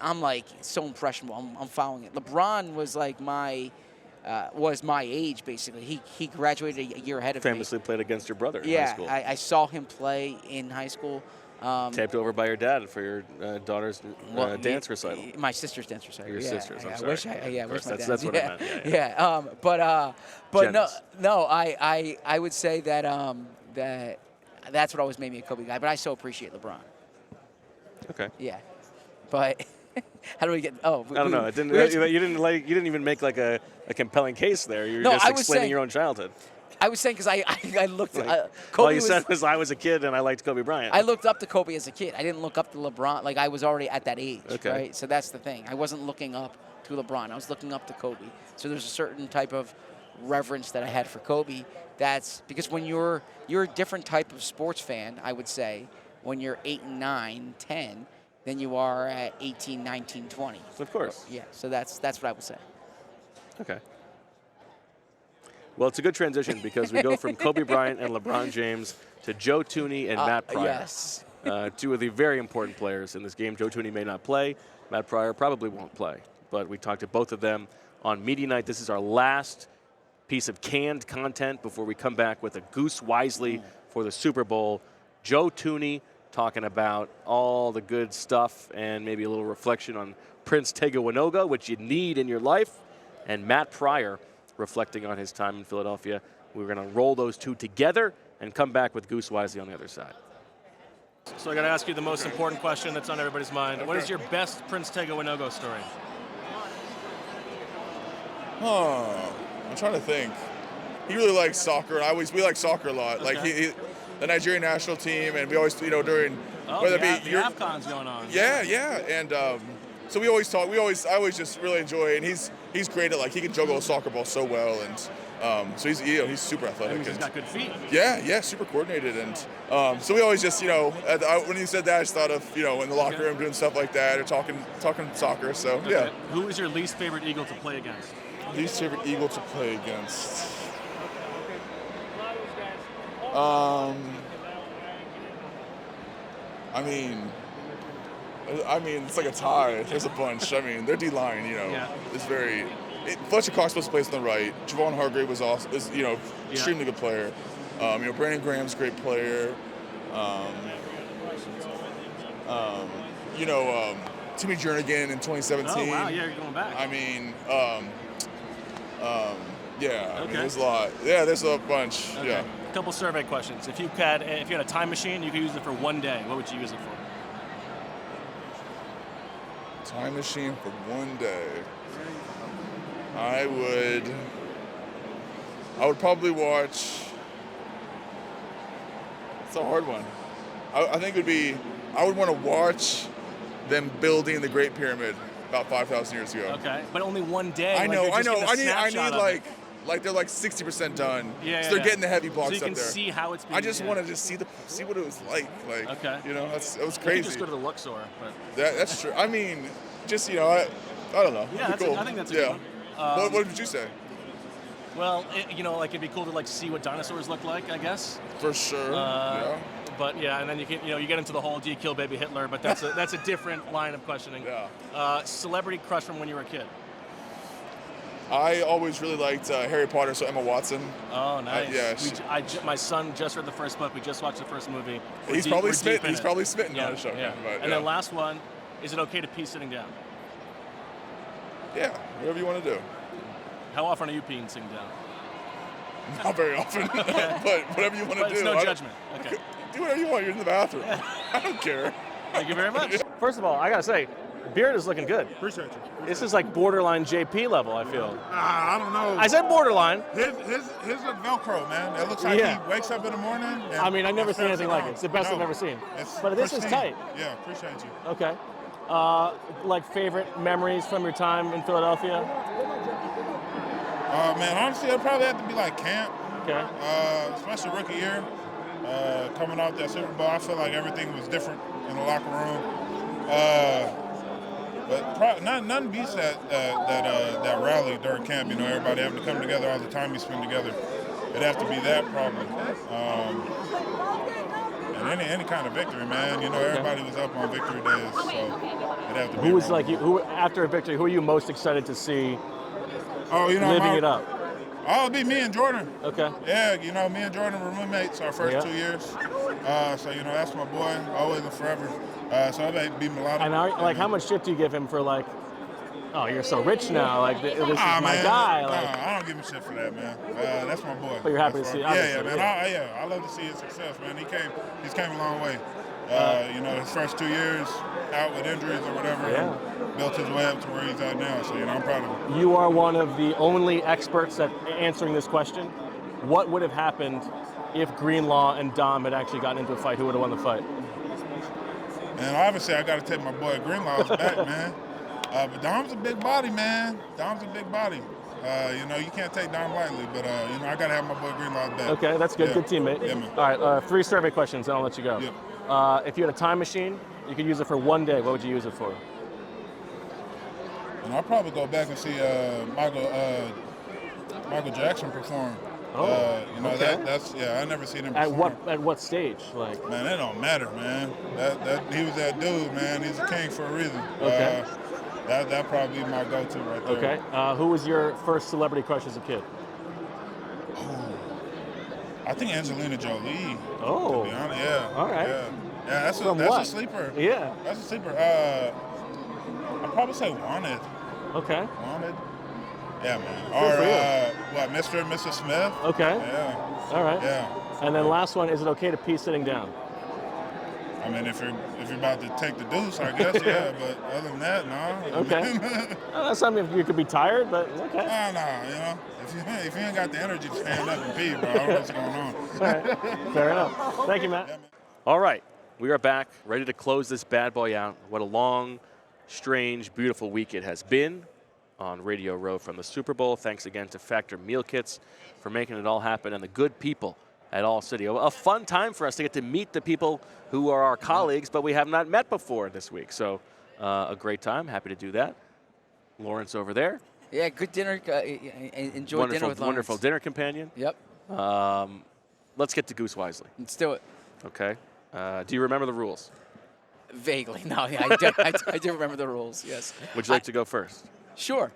I'm like so impressionable. I'm following it. LeBron was like my age basically. He graduated a year ahead of me. Famously played against your brother in high school. Yeah, I saw him play in high school. Taped over by your dad for your daughter's dance recital. My sister's dance recital. Your sister's. I'm sorry. I wish my dad. That's what I meant. Yeah. But no. I would say that that's what always made me a Kobe guy. But I so appreciate LeBron. Okay. Yeah, but how do we get? Oh, I don't know. It didn't. You didn't even make like a compelling case there. You were just explaining your own childhood. I was saying because I looked at Kobe. All you said was I was a kid and I liked Kobe Bryant. I looked up to Kobe as a kid. I didn't look up to LeBron. Like I was already at that age, right? So that's the thing. I wasn't looking up to LeBron. I was looking up to Kobe. So there's a certain type of reverence that I had for Kobe. That's because when you're a different type of sports fan, I would say, when you're 8 and 9, 10, than you are at 18, 19, 20. Of course. Yeah. So that's what I would say. Okay. Well, it's a good transition because we go from Kobe Bryant and LeBron James to Joe Thuney and Matt Pryor. Yes. 2 of the very important players in this game. Joe Thuney may not play. Matt Pryor probably won't play. But we talked to both of them on Media Night. This is our last piece of canned content before we come back with a Goose Wisely for the Super Bowl. Joe Thuney talking about all the good stuff and maybe a little reflection on Prince Tega Wanogho, which you need in your life, and Matt Pryor reflecting on his time in Philadelphia. We're going to roll those 2 together and come back with Goose Wisely on the other side. So I got to ask you the most important question that's on everybody's mind. Okay. What is your best Prince Tega Wanogho story? I'm trying to think. He really likes soccer, and we like soccer a lot. Okay. Like he the Nigerian national team, and we always, during whether it be the AFCON's going on. Yeah, and so we always talk. I always just really enjoy, and he's great at he can juggle a soccer ball so well, and so he's super athletic. And he's got good feet. Yeah, super coordinated, and so we always just when you said that, I just thought of in the locker room doing stuff like that or talking soccer. So yeah. Who is your least favorite Eagle to play against? Least favorite Eagle to play against. I mean, it's like a tie. There's a bunch. I mean, their D-line, is very. Fletcher Cox supposed to play on the right. Javon Hargrave was also, extremely good player. Brandon Graham's a great player. Timmy Jernigan in 2017. Oh wow, yeah, you're going back. I mean, there's a lot. Yeah, there's a bunch. Okay. Yeah. A couple survey questions. If you had a time machine, you could use it for one day. What would you use it for? Time machine for one day. I would probably watch. It's a hard one. I think it would be. I would want to watch them building the Great Pyramid about 5,000 years ago. Okay, but only one day. I know. I need like they're like 60% done. Yeah. So they're getting the heavy blocks so you up can there. see how it's being. I just want to just see what it was like. Like, okay. You know, it was You crazy. can just go to the Luxor, but. That's true. I mean, just I don't know. Yeah, cool. I think that's a good one. What would you say? Well, it'd be cool to like see what dinosaurs look like, I guess. For sure. Yeah. But yeah, and then you get into the whole do you kill baby Hitler? But that's a different line of questioning. Yeah. Celebrity crush from when you were a kid. I always really liked Harry Potter, so Emma Watson. Oh, nice. Yeah. My son just read the first book. We just watched the first movie. He's probably smitten. He's probably smitten on the show. Yeah. And then last one, is it okay to pee sitting down? Yeah, whatever you want to do. How often are you peeing sitting down? Not very often, but whatever you want to do. It's no judgment. Okay. Do whatever you want. You're in the bathroom. I don't care. Thank you very much. First of all, I gotta say, beard is looking good. Appreciate you. This is like borderline JP level, I feel. I don't know. I said borderline. His look Velcro, man. It looks like he wakes up in the morning. And I mean, I've never seen anything like it. It's the best I've ever seen. But this is tight. Yeah, appreciate you. Okay. Like favorite memories from your time in Philadelphia? Man, honestly, it'd probably have to be like camp. Okay. Especially rookie year. Coming off that Super Bowl, I feel like everything was different in the locker room. But none beats that rally during camp. You know, everybody having to come together all the time you spend together. It'd have to be that probably. And any kind of victory, man. You know, everybody was up on victory days, so it'd have to be. Who was like you? Who after a victory? Who are you most excited to see? Living it up. Oh, it'd be me and Jordan. Okay. Yeah, you know, me and Jordan were roommates our first 2 years. So, you know, that's my boy, always and forever. So it'd be Mailata. And how much shit do you give him for like, oh, you're so rich now, like this is my guy? Like, I don't give him shit for that, man. That's my boy. But you're happy to see it. Yeah, man. I love to see his success, man. He's came a long way. You know, his first 2 years out with injuries or whatever, and built his way up to where he's at now. So, you know, I'm proud of him. You are one of the only experts at answering this question. What would have happened if Greenlaw and Dom had actually gotten into a fight? Who would have won the fight? And obviously, I got to take my boy Greenlaw's back, man. But Dom's a big body, man. Dom's a big body. You know, you can't take Dom lightly, but, you know, I got to have my boy Greenlaw back. Okay, that's good. Yeah. Good teammate. Yeah, man. All right, 3 survey questions, and I'll let you go. Yep. If you had a time machine, you could use it for one day. What would you use it for? And I'll probably go back and see Michael Jackson perform. Oh, you know, okay. that's I never seen him perform. At what stage? Like, man, that don't matter, man. He was that dude, man. He's a king for a reason. Okay. That probably be my go-to right there. Okay. Who was your first celebrity crush as a kid? I think Angelina Jolie. Oh. To be honest, yeah. All right. Yeah, that's a sleeper. Yeah. That's a sleeper. I'd probably say Wanted. Okay. Wanted. Yeah, man. Good Or Mr. and Mrs. Smith. Okay. Yeah. All right. Yeah. And then last one, is it okay to pee sitting down? I mean, if you're about to take the deuce, I guess, yeah. But other than that, no. Okay. That's something you could be tired, but okay. No, you know, if you ain't got the energy to stand up and pee, bro, I don't know what's going on. All right. Fair enough. Thank you, Matt. Yeah, man. All right, we are back, ready to close this bad boy out. What a long, strange, beautiful week it has been on Radio Row from the Super Bowl. Thanks again to Factor Meal Kits for making it all happen, and the good people at ALLCITY. A fun time for us to get to meet the people who are our colleagues, but we have not met before this week. So a great time. Happy to do that. Lawrence over there. Yeah, good dinner. Enjoy dinner with Lawrence. Wonderful dinner companion. Yep. Let's get to Goose Wisely. Let's do it. Okay. Do you remember the rules? Vaguely. No, yeah, I do remember the rules, yes. Would you like to go first? Sure.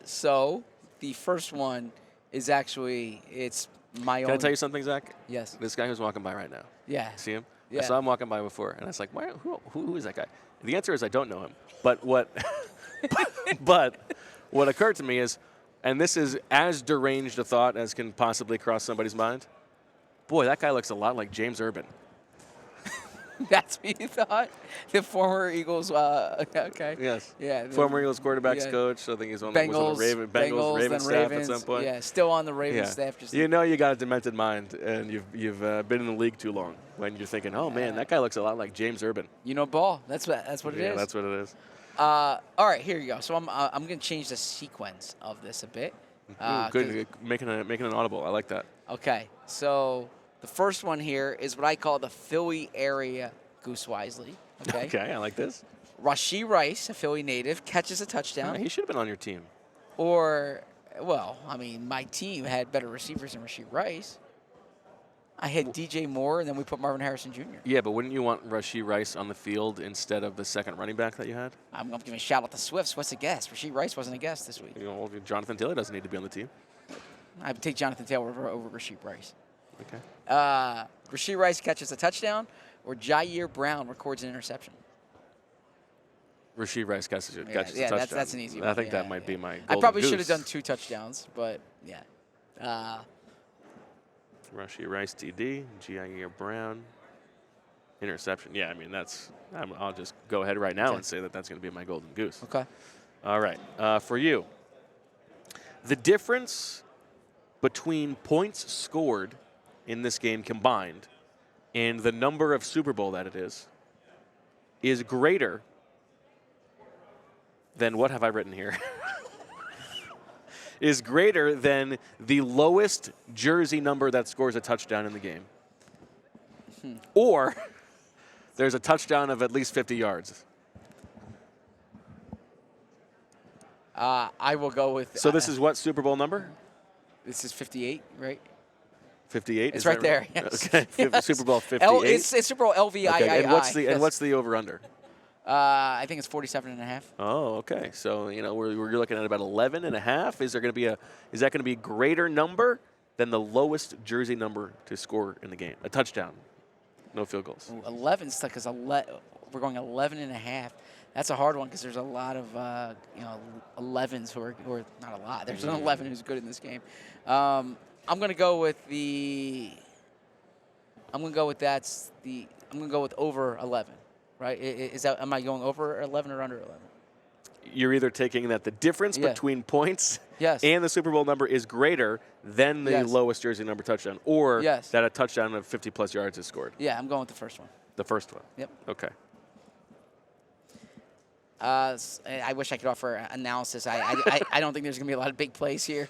So the first one is actually, it's my own. Can I tell you something, Zach? Yes. This guy who's walking by right now. Yeah. See him? Yeah. I saw him walking by before, and I was like, who is that guy? The answer is I don't know him. But what what occurred to me is, and this is as deranged a thought as can possibly cross somebody's mind, boy, that guy looks a lot like James Urban. That's what you thought? The former Eagles, okay. Yes. Yeah. Former Eagles quarterbacks yeah. coach. I think he's on, Bengals, was on the Bengals then staff Ravens, at some point. Yeah, still on the Ravens Yeah. staff. Just You know you got a demented mind, and you've been in the league too long when you're thinking, oh, man, that guy looks a lot like James Urban. You know ball. That's what it is. Yeah, that's what it is. All right, here you go. So I'm going to change the sequence of this a bit. Good. Making an audible. I like that. Okay, so the first one here is what I call the Philly area Goose Wisely. Okay. Okay, I like this. Rashee Rice, a Philly native, catches a touchdown. He should have been on your team. Or, well, I mean, my team had better receivers than Rashee Rice. I had DJ Moore, and then we put Marvin Harrison Jr. Yeah, but wouldn't you want Rashee Rice on the field instead of the second running back that you had? I'm giving a shout out to Swifts. What's a guess? Rashee Rice wasn't a guess this week. You know, Jonathan Taylor doesn't need to be on the team. I would take Jonathan Taylor over Rashee Rice. Okay. Rashee Rice catches a touchdown, or Jair Brown records an interception. Rashee Rice catches a touchdown. That's an easy one. I think that might be my golden I probably goose. should have done 2 touchdowns, but yeah. Rashee Rice TD, Jair Brown, interception. Yeah, I mean, I'll just go ahead right now and say that's going to be my golden goose. Okay. All right. For you, the difference between points scored in this game combined and the number of Super Bowl that it is greater than, what have I written here? Is greater than the lowest jersey number that scores a touchdown in the game. Or there's a touchdown of at least 50 yards. I will go with... So this is what Super Bowl number? This is 58, right? 58? It's right there, yes. Okay, Yes. Super Bowl 58. It's Super Bowl LVIII. Okay. And what's the over-under? I think it's 47.5. Oh, okay. So, we're looking at about 11.5. Is that going to be a greater number than the lowest jersey number to score in the game? A touchdown. No field goals. 11 stuck because we're going 11.5. That's a hard one because there's a lot of 11s who are not a lot. There's an 11 who's good in this game. I'm going to go with over 11. Right? Am I going over 11 or under 11? You're either taking that the difference between points yes. and the Super Bowl number is greater than the yes. lowest jersey number touchdown, or yes. that a touchdown of 50-plus yards is scored. Yeah, I'm going with the first one. The first one? Yep. Okay. I wish I could offer analysis. I don't think there's going to be a lot of big plays here.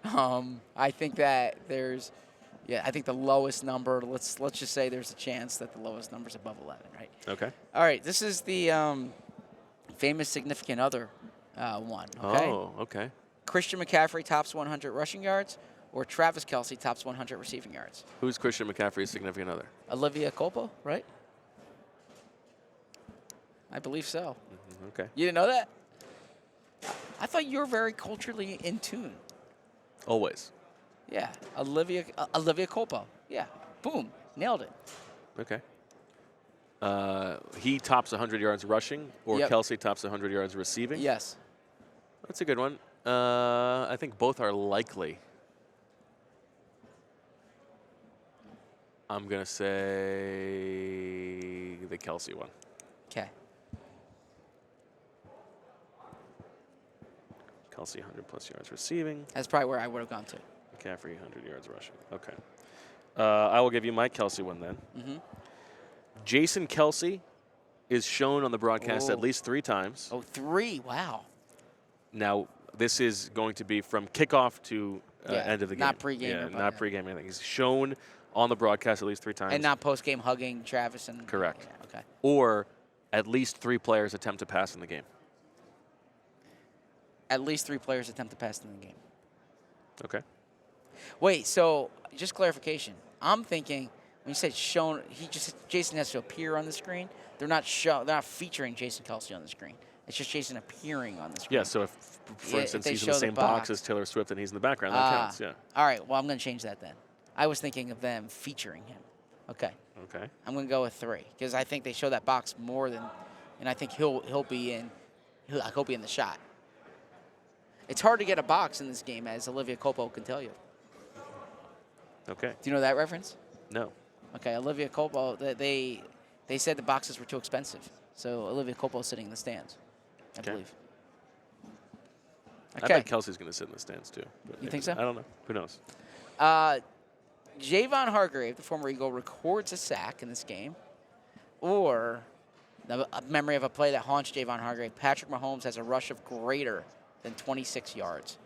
I think that I think the lowest number, let's just say there's a chance that the lowest number is above 11, right? Okay. All right, this is the famous significant other one, okay? Oh, okay. Christian McCaffrey tops 100 rushing yards, or Travis Kelce tops 100 receiving yards. Who's Christian McCaffrey's significant other? Olivia Culpo, right? I believe so. Mm-hmm. Okay. You didn't know that? I thought you were very culturally in tune. Always. Yeah, Olivia Culpo. Yeah, boom, nailed it. Okay. He tops 100 yards rushing, or Yep. Kelce tops 100 yards receiving? Yes. That's a good one. I think both are likely. I'm going to say the Kelce one. Okay. Kelce 100-plus yards receiving. That's probably where I would have gone to. McCaffrey 100 yards rushing. Okay. I will give you my Kelce one then. Mm-hmm. Jason Kelce is shown on the broadcast at Oh. least 3 times. Oh, 3. Wow. Now, this is going to be from kickoff to end of the game. Not pregame. Yeah, not pregame. Anything. He's shown on the broadcast at least 3 times. And not postgame hugging Travis and. Correct. Yeah, okay. Or at least 3 players attempt to pass in the game. At least 3 players attempt to pass in the game. Okay. Wait, so just clarification. I'm thinking when you said shown, Jason has to appear on the screen. They're not featuring Jason Kelce on the screen. It's just Jason appearing on the screen. Yeah. So if, for instance, if they he's in the show the same box box. as Taylor Swift and he's in the background, that counts. Yeah. All right. Well, I'm going to change that then. I was thinking of them featuring him. Okay. Okay. I'm going to go with 3 because I think they show that box more than, and I think he'll be in the shot. It's hard to get a box in this game, as Olivia Culpo can tell you. Okay. Do you know that reference? No. Okay, Olivia Culpo, They said the boxes were too expensive. So Olivia Copo's sitting in the stands, I believe. I bet Kelsey's going to sit in the stands, too. You think so? I don't know. Who knows? Javon Hargrave, the former Eagle, records a sack in this game. Or, a memory of a play that haunts Javon Hargrave, Patrick Mahomes has a rush of greater than 26 yards.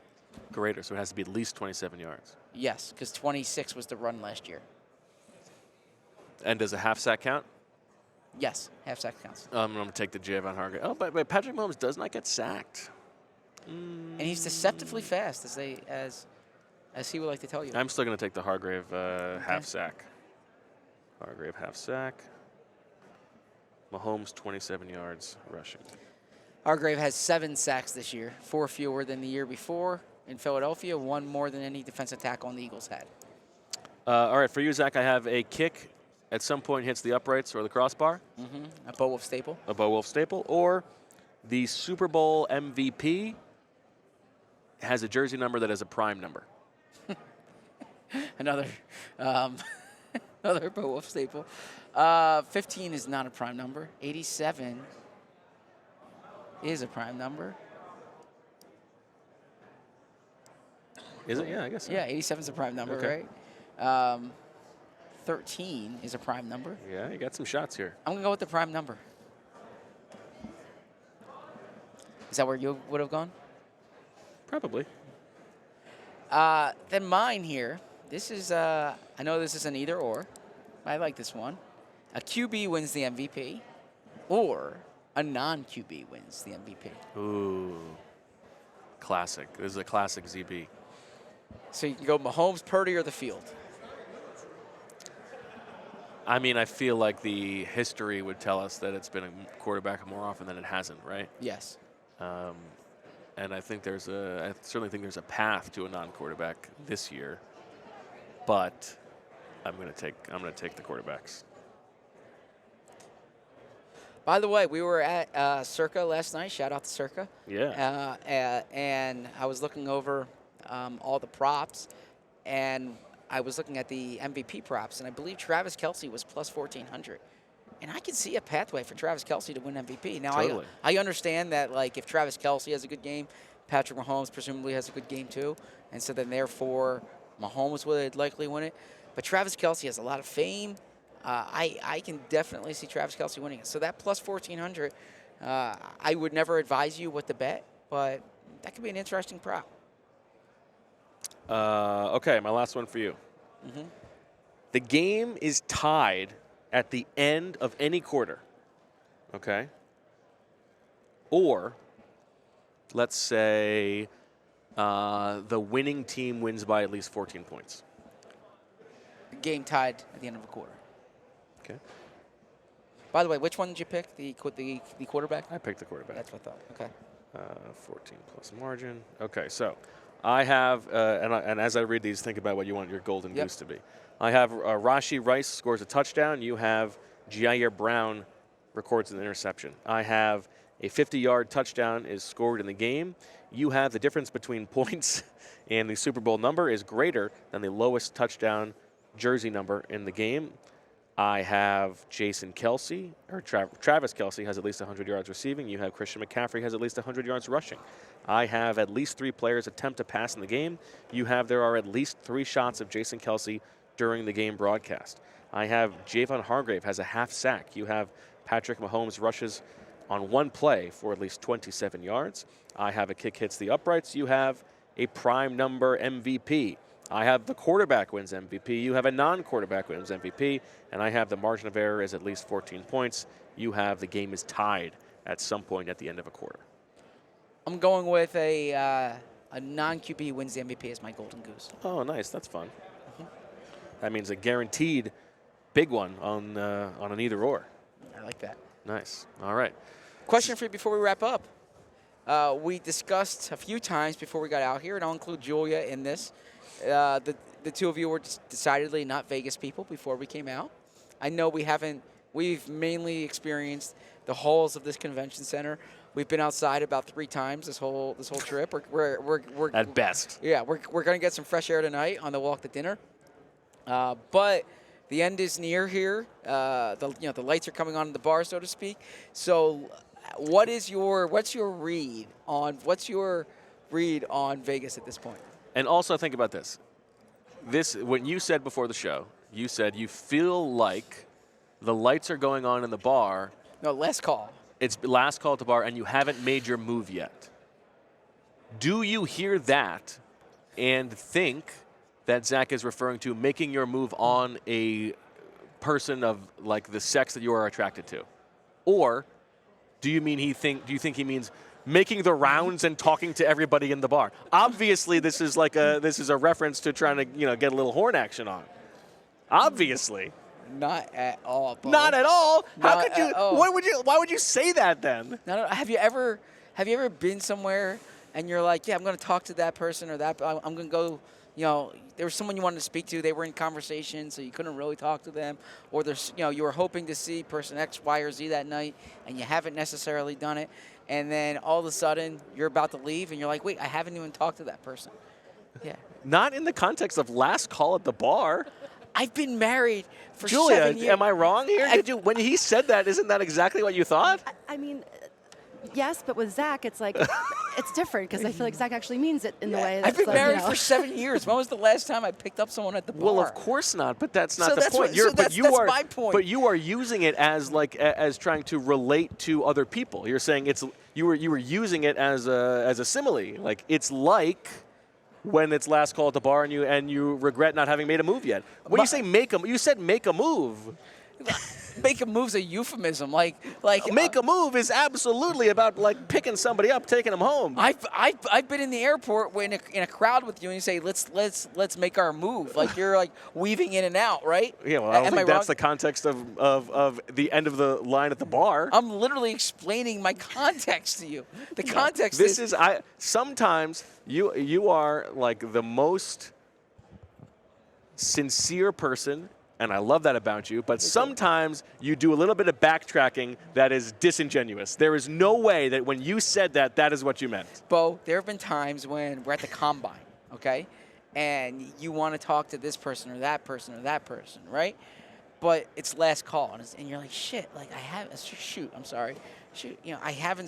Greater, so it has to be at least 27 yards. Yes, because 26 was the run last year. And does a half sack count? Yes, half sack counts. I'm going to take the Javon Hargrave. Oh, but Patrick Mahomes does not get sacked. And he's deceptively fast, as he would like to tell you. I'm still going to take the Hargrave half sack. Hargrave half sack. Mahomes 27 yards rushing. Hargrave has 7 sacks this year, 4 fewer than the year before in Philadelphia, 1 more than any defensive tackle on the Eagles had. All right, for you, Zach, I have a kick at some point hits the uprights or the crossbar. A Bo Wulf staple. A Bo Wulf staple. Or the Super Bowl MVP has a jersey number that is a prime number. Another Bo Wulf staple. 15 is not a prime number. 87 is a prime number. Is it? Yeah, I guess so. Yeah, 87 is a prime number, Okay. right? 13 is a prime number. Yeah, you got some shots here. I'm going to go with the prime number. Is that where you would have gone? Probably. Then mine here, this is, I know this is an either or. I like this one. A QB wins the MVP, or a non-QB wins the MVP. Ooh. Classic. This is a classic ZB. So you can go Mahomes, Purdy, or the field. I mean, I feel like the history would tell us that it's been a quarterback more often than it hasn't, right? Yes. And I certainly think there's a path to a non-quarterback this year, but I'm going to take the quarterbacks. By the way, we were at Circa last night. Shout out to Circa. Yeah. And I was looking over all the props, and I was looking at the MVP props, and I believe Travis Kelce was plus 1,400. And I can see a pathway for Travis Kelce to win MVP. Now, Totally. I understand that, like, if Travis Kelce has a good game, Patrick Mahomes presumably has a good game too. And so then, therefore, Mahomes would likely win it. But Travis Kelce has a lot of fame. I can definitely see Travis Kelce winning it. So that plus 1,400, I would never advise you what to bet, but that could be an interesting prop. Okay, my last one for you. The game is tied at the end of any quarter, okay? Or, let's say the winning team wins by at least 14 points. Game tied at the end of a quarter. Okay. By the way, which one did you pick? The quarterback? I picked the quarterback. That's what I thought. Okay. 14 plus margin. Okay, so I have, and as I read these, think about what you want your golden goose to be. I have Rashee Rice scores a touchdown. You have Jair Brown records an interception. I have a 50-yard touchdown is scored in the game. You have the difference between points and the Super Bowl number is greater than the lowest touchdown jersey number in the game. I have Jason Kelce, or Travis Kelce has at least 100 yards receiving. You have Christian McCaffrey has at least 100 yards rushing. I have at least 3 players attempt to pass in the game. You have there are at least 3 shots of Jason Kelce during the game broadcast. I have Javon Hargrave has a half sack. You have Patrick Mahomes rushes on 1 play for at least 27 yards. I have a kick hits the uprights. You have a prime number MVP. I have the quarterback wins MVP. You have a non-quarterback wins MVP. And I have the margin of error is at least 14 points. You have the game is tied at some point at the end of a quarter. I'm going with a non-QB wins the MVP as my golden goose. Oh, nice. That's fun. That means a guaranteed big one on an either or. I like that. Nice. All right. Question for you before we wrap up. We discussed a few times before we got out here, and I'll include Julia in this. The two of you were decidedly not Vegas people before we came out. I know we've mainly experienced the halls of this convention center. We've been outside about 3 times this whole trip. We're at best. Yeah, we're going to get some fresh air tonight on the walk to dinner. But the end is near here. The lights are coming on in the bar, so to speak. So, what's your read on Vegas at this point? And also think about this. When you said before the show, you said you feel like the lights are going on in the bar. No, last call. It's last call at the bar, and you haven't made your move yet. Do you hear that and think that Zach is referring to making your move on a person of like the sex that you are attracted to? Or do you think he means making the rounds and talking to everybody in the bar? Obviously, this is a reference to trying to get a little horn action on. Obviously. Not at all, Bo. Not at all. How Not could you? at all. Why would you say that then? No. Have you ever been somewhere and you're like, yeah, I'm going to talk to that person or that. I'm going to go. There was someone you wanted to speak to. They were in conversation, so you couldn't really talk to them. Or you were hoping to see person X, Y, or Z that night, and you haven't necessarily done it. And then all of a sudden, you're about to leave, and you're like, wait, I haven't even talked to that person. Yeah. Not in the context of last call at the bar. I've been married for Julia, 7 years. am I wrong here? When he said that, isn't that exactly what you thought? I mean, yes, but with Zach, it's like, it's different because I feel like Zach actually means it in the way. I've been married for 7 years. When was the last time I picked up someone at the bar? Well, of course not, but that's not the that's point. that's my point. But you are using it as trying to relate to other people. You're saying you were using it as a simile. Like it's like when it's last call at the bar and you regret not having made a move yet. When you say you said make a move. Make a move's a euphemism. Like make a move is absolutely about like picking somebody up, taking them home. I've been in the airport in a crowd with you and you say let's make our move. Like you're like weaving in and out, right? Yeah, well, I don't think that's the context of the end of the line at the bar. I'm literally explaining my context to you. The context is sometimes you are like the most sincere person. And I love that about you, but sometimes you do a little bit of backtracking that is disingenuous. There is no way that when you said that is what you meant. Bo, there have been times when we're at the combine, okay? And you want to talk to this person or that person or that person, right? But it's last call, and you're like, shit, like I haven't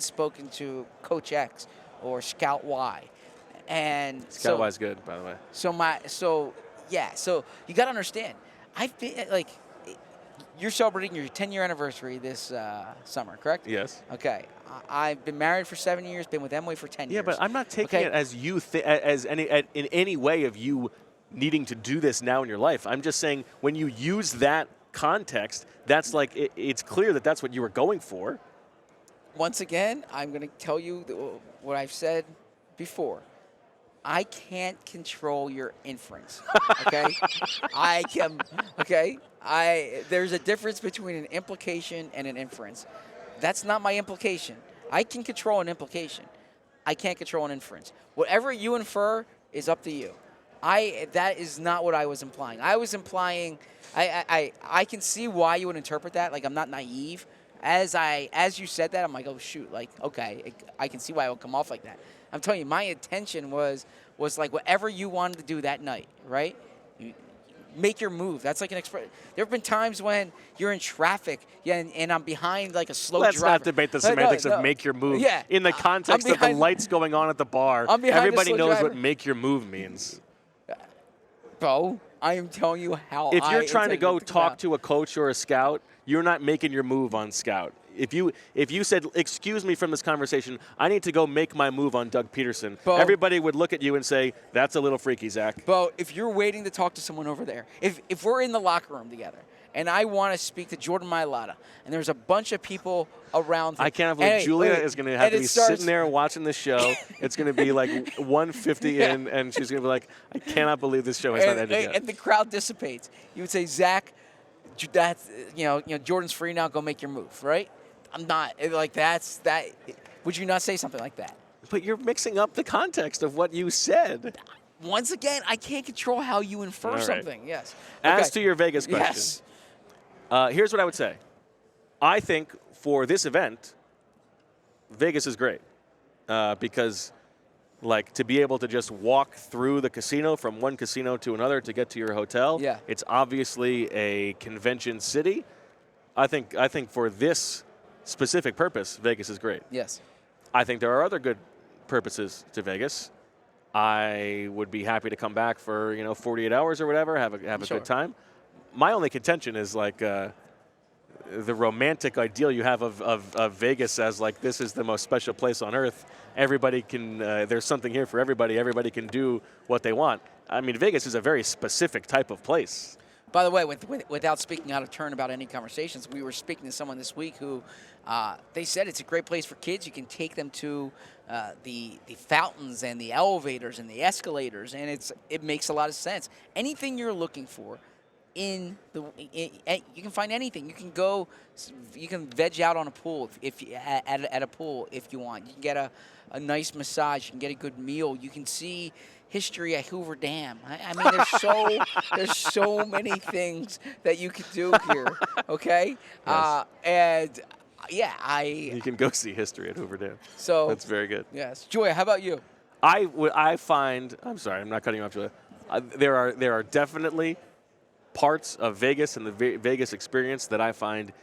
spoken to Coach X or Scout Y. And Scout Y is good, by the way. So you got to understand, I've been like, you're celebrating your 10-year anniversary this summer, correct? Yes. Okay. I've been married for 7 years, been with Emily for 10 years. Yeah, but I'm not taking it as in any way of you needing to do this now in your life. I'm just saying when you use that context, that's like it's clear that that's what you were going for. Once again, I'm going to tell you what I've said before. I can't control your inference, okay? I can, okay? There's a difference between an implication and an inference. That's not my implication. I can control an implication. I can't control an inference. Whatever you infer is up to you. That is not what I was implying. I was implying, I can see why you would interpret that. Like, I'm not naive. As you said that, I'm like, oh, shoot. Like, okay, I can see why it would come off like that. I'm telling you, my intention was like whatever you wanted to do that night, right? You make your move. That's like an express. There have been times when you're in traffic, and I'm behind like a slow driver. Let's not debate the semantics of make your move. Yeah, in the context of the lights going on at the bar, everybody knows what make your move means. Bo, I am telling you how. If you're trying to go talk to a coach or a scout, you're not making your move on scout. If you said, excuse me from this conversation, I need to go make my move on Doug Peterson, Bo, everybody would look at you and say, that's a little freaky, Zach. Bo, if you're waiting to talk to someone over there, if we're in the locker room together, and I want to speak to Jordan Mailata, and there's a bunch of people around. I can't believe Julia is going to have to be sitting there watching this show. It's going to be like 1:50 in, and she's going to be like, I cannot believe this show has not ended yet. And the crowd dissipates. You would say, Zach, that's Jordan's free now. Go make your move, right? I'm not like that. Would you not say something like that? But you're mixing up the context of what you said. Once again, I can't control how you infer something. Yes. As to your Vegas question, yes. Here's what I would say. I think for this event, Vegas is great because Like, to be able to just walk through the casino from one casino to another to get to your hotel. Yeah. It's obviously a convention city. I think for this specific purpose, Vegas is great. Yes. I think there are other good purposes to Vegas. I would be happy to come back for 48 hours or whatever, have a good time. My only contention is like the romantic ideal you have of Vegas as like this is the most special place on earth. Everybody can there's something here for everybody. Everybody can do what they want. I mean, Vegas is a very specific type of place. By the way, without speaking out of turn about any conversations, we were speaking to someone this week who they said it's a great place for kids. You can take them to the fountains and the elevators and the escalators, and it makes a lot of sense. Anything you're looking for you can find anything. You can go, you can veg out on a pool at a pool if you want. You can get a nice massage. You can get a good meal. You can see history at Hoover Dam. I mean, there's so many things that you can do here. Okay, Yes. and yeah, You can go see history at Hoover Dam. So that's very good. Yes, Joya, how about you? I find. I'm sorry, I'm not cutting you off, Julia. There are definitely parts of Vegas and the Vegas experience that I find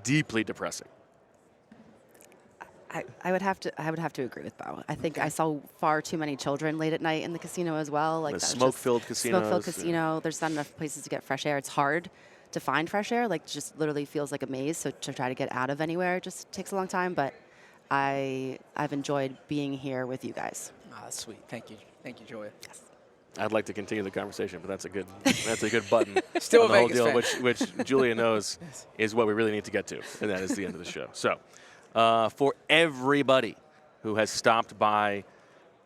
deeply depressing. I would have to agree with Bo. I think I saw far too many children late at night in the casino as well. Like The smoke-filled casinos. Smoke-filled casino. There's not enough places to get fresh air. It's hard to find fresh air. Like, just literally feels like a maze. So to try to get out of anywhere just takes a long time. But I've enjoyed being here with you guys. Ah, that's sweet. Thank you, Joya. Yes. I'd like to continue the conversation, but that's a good button. Still on a the whole Vegas deal, fan. which Julia knows is what we really need to get to, and that is the end of the show. So, for everybody who has stopped by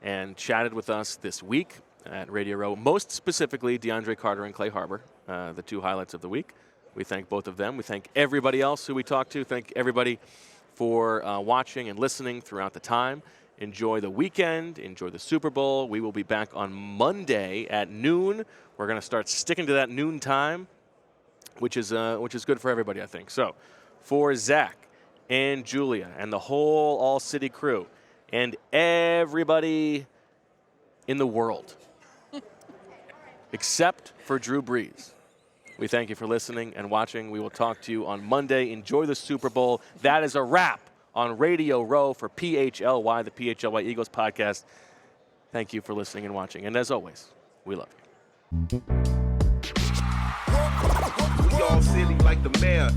and chatted with us this week at Radio Row, most specifically DeAndre Carter and Clay Harbor, the two highlights of the week, we thank both of them. We thank everybody else who we talked to. Thank everybody for watching and listening throughout the time. Enjoy the weekend. Enjoy the Super Bowl. We will be back on Monday at noon. We're going to start sticking to that noon time, which is good for everybody, I think. So, for Zach and Julia and the whole All-City crew and everybody in the world, except for Drew Brees, we thank you for listening and watching. We will talk to you on Monday. Enjoy the Super Bowl. That is a wrap on Radio Row for PHLY, the PHLY Eagles podcast. Thank you for listening and watching. And as always, we love you. We all silly like the mayor.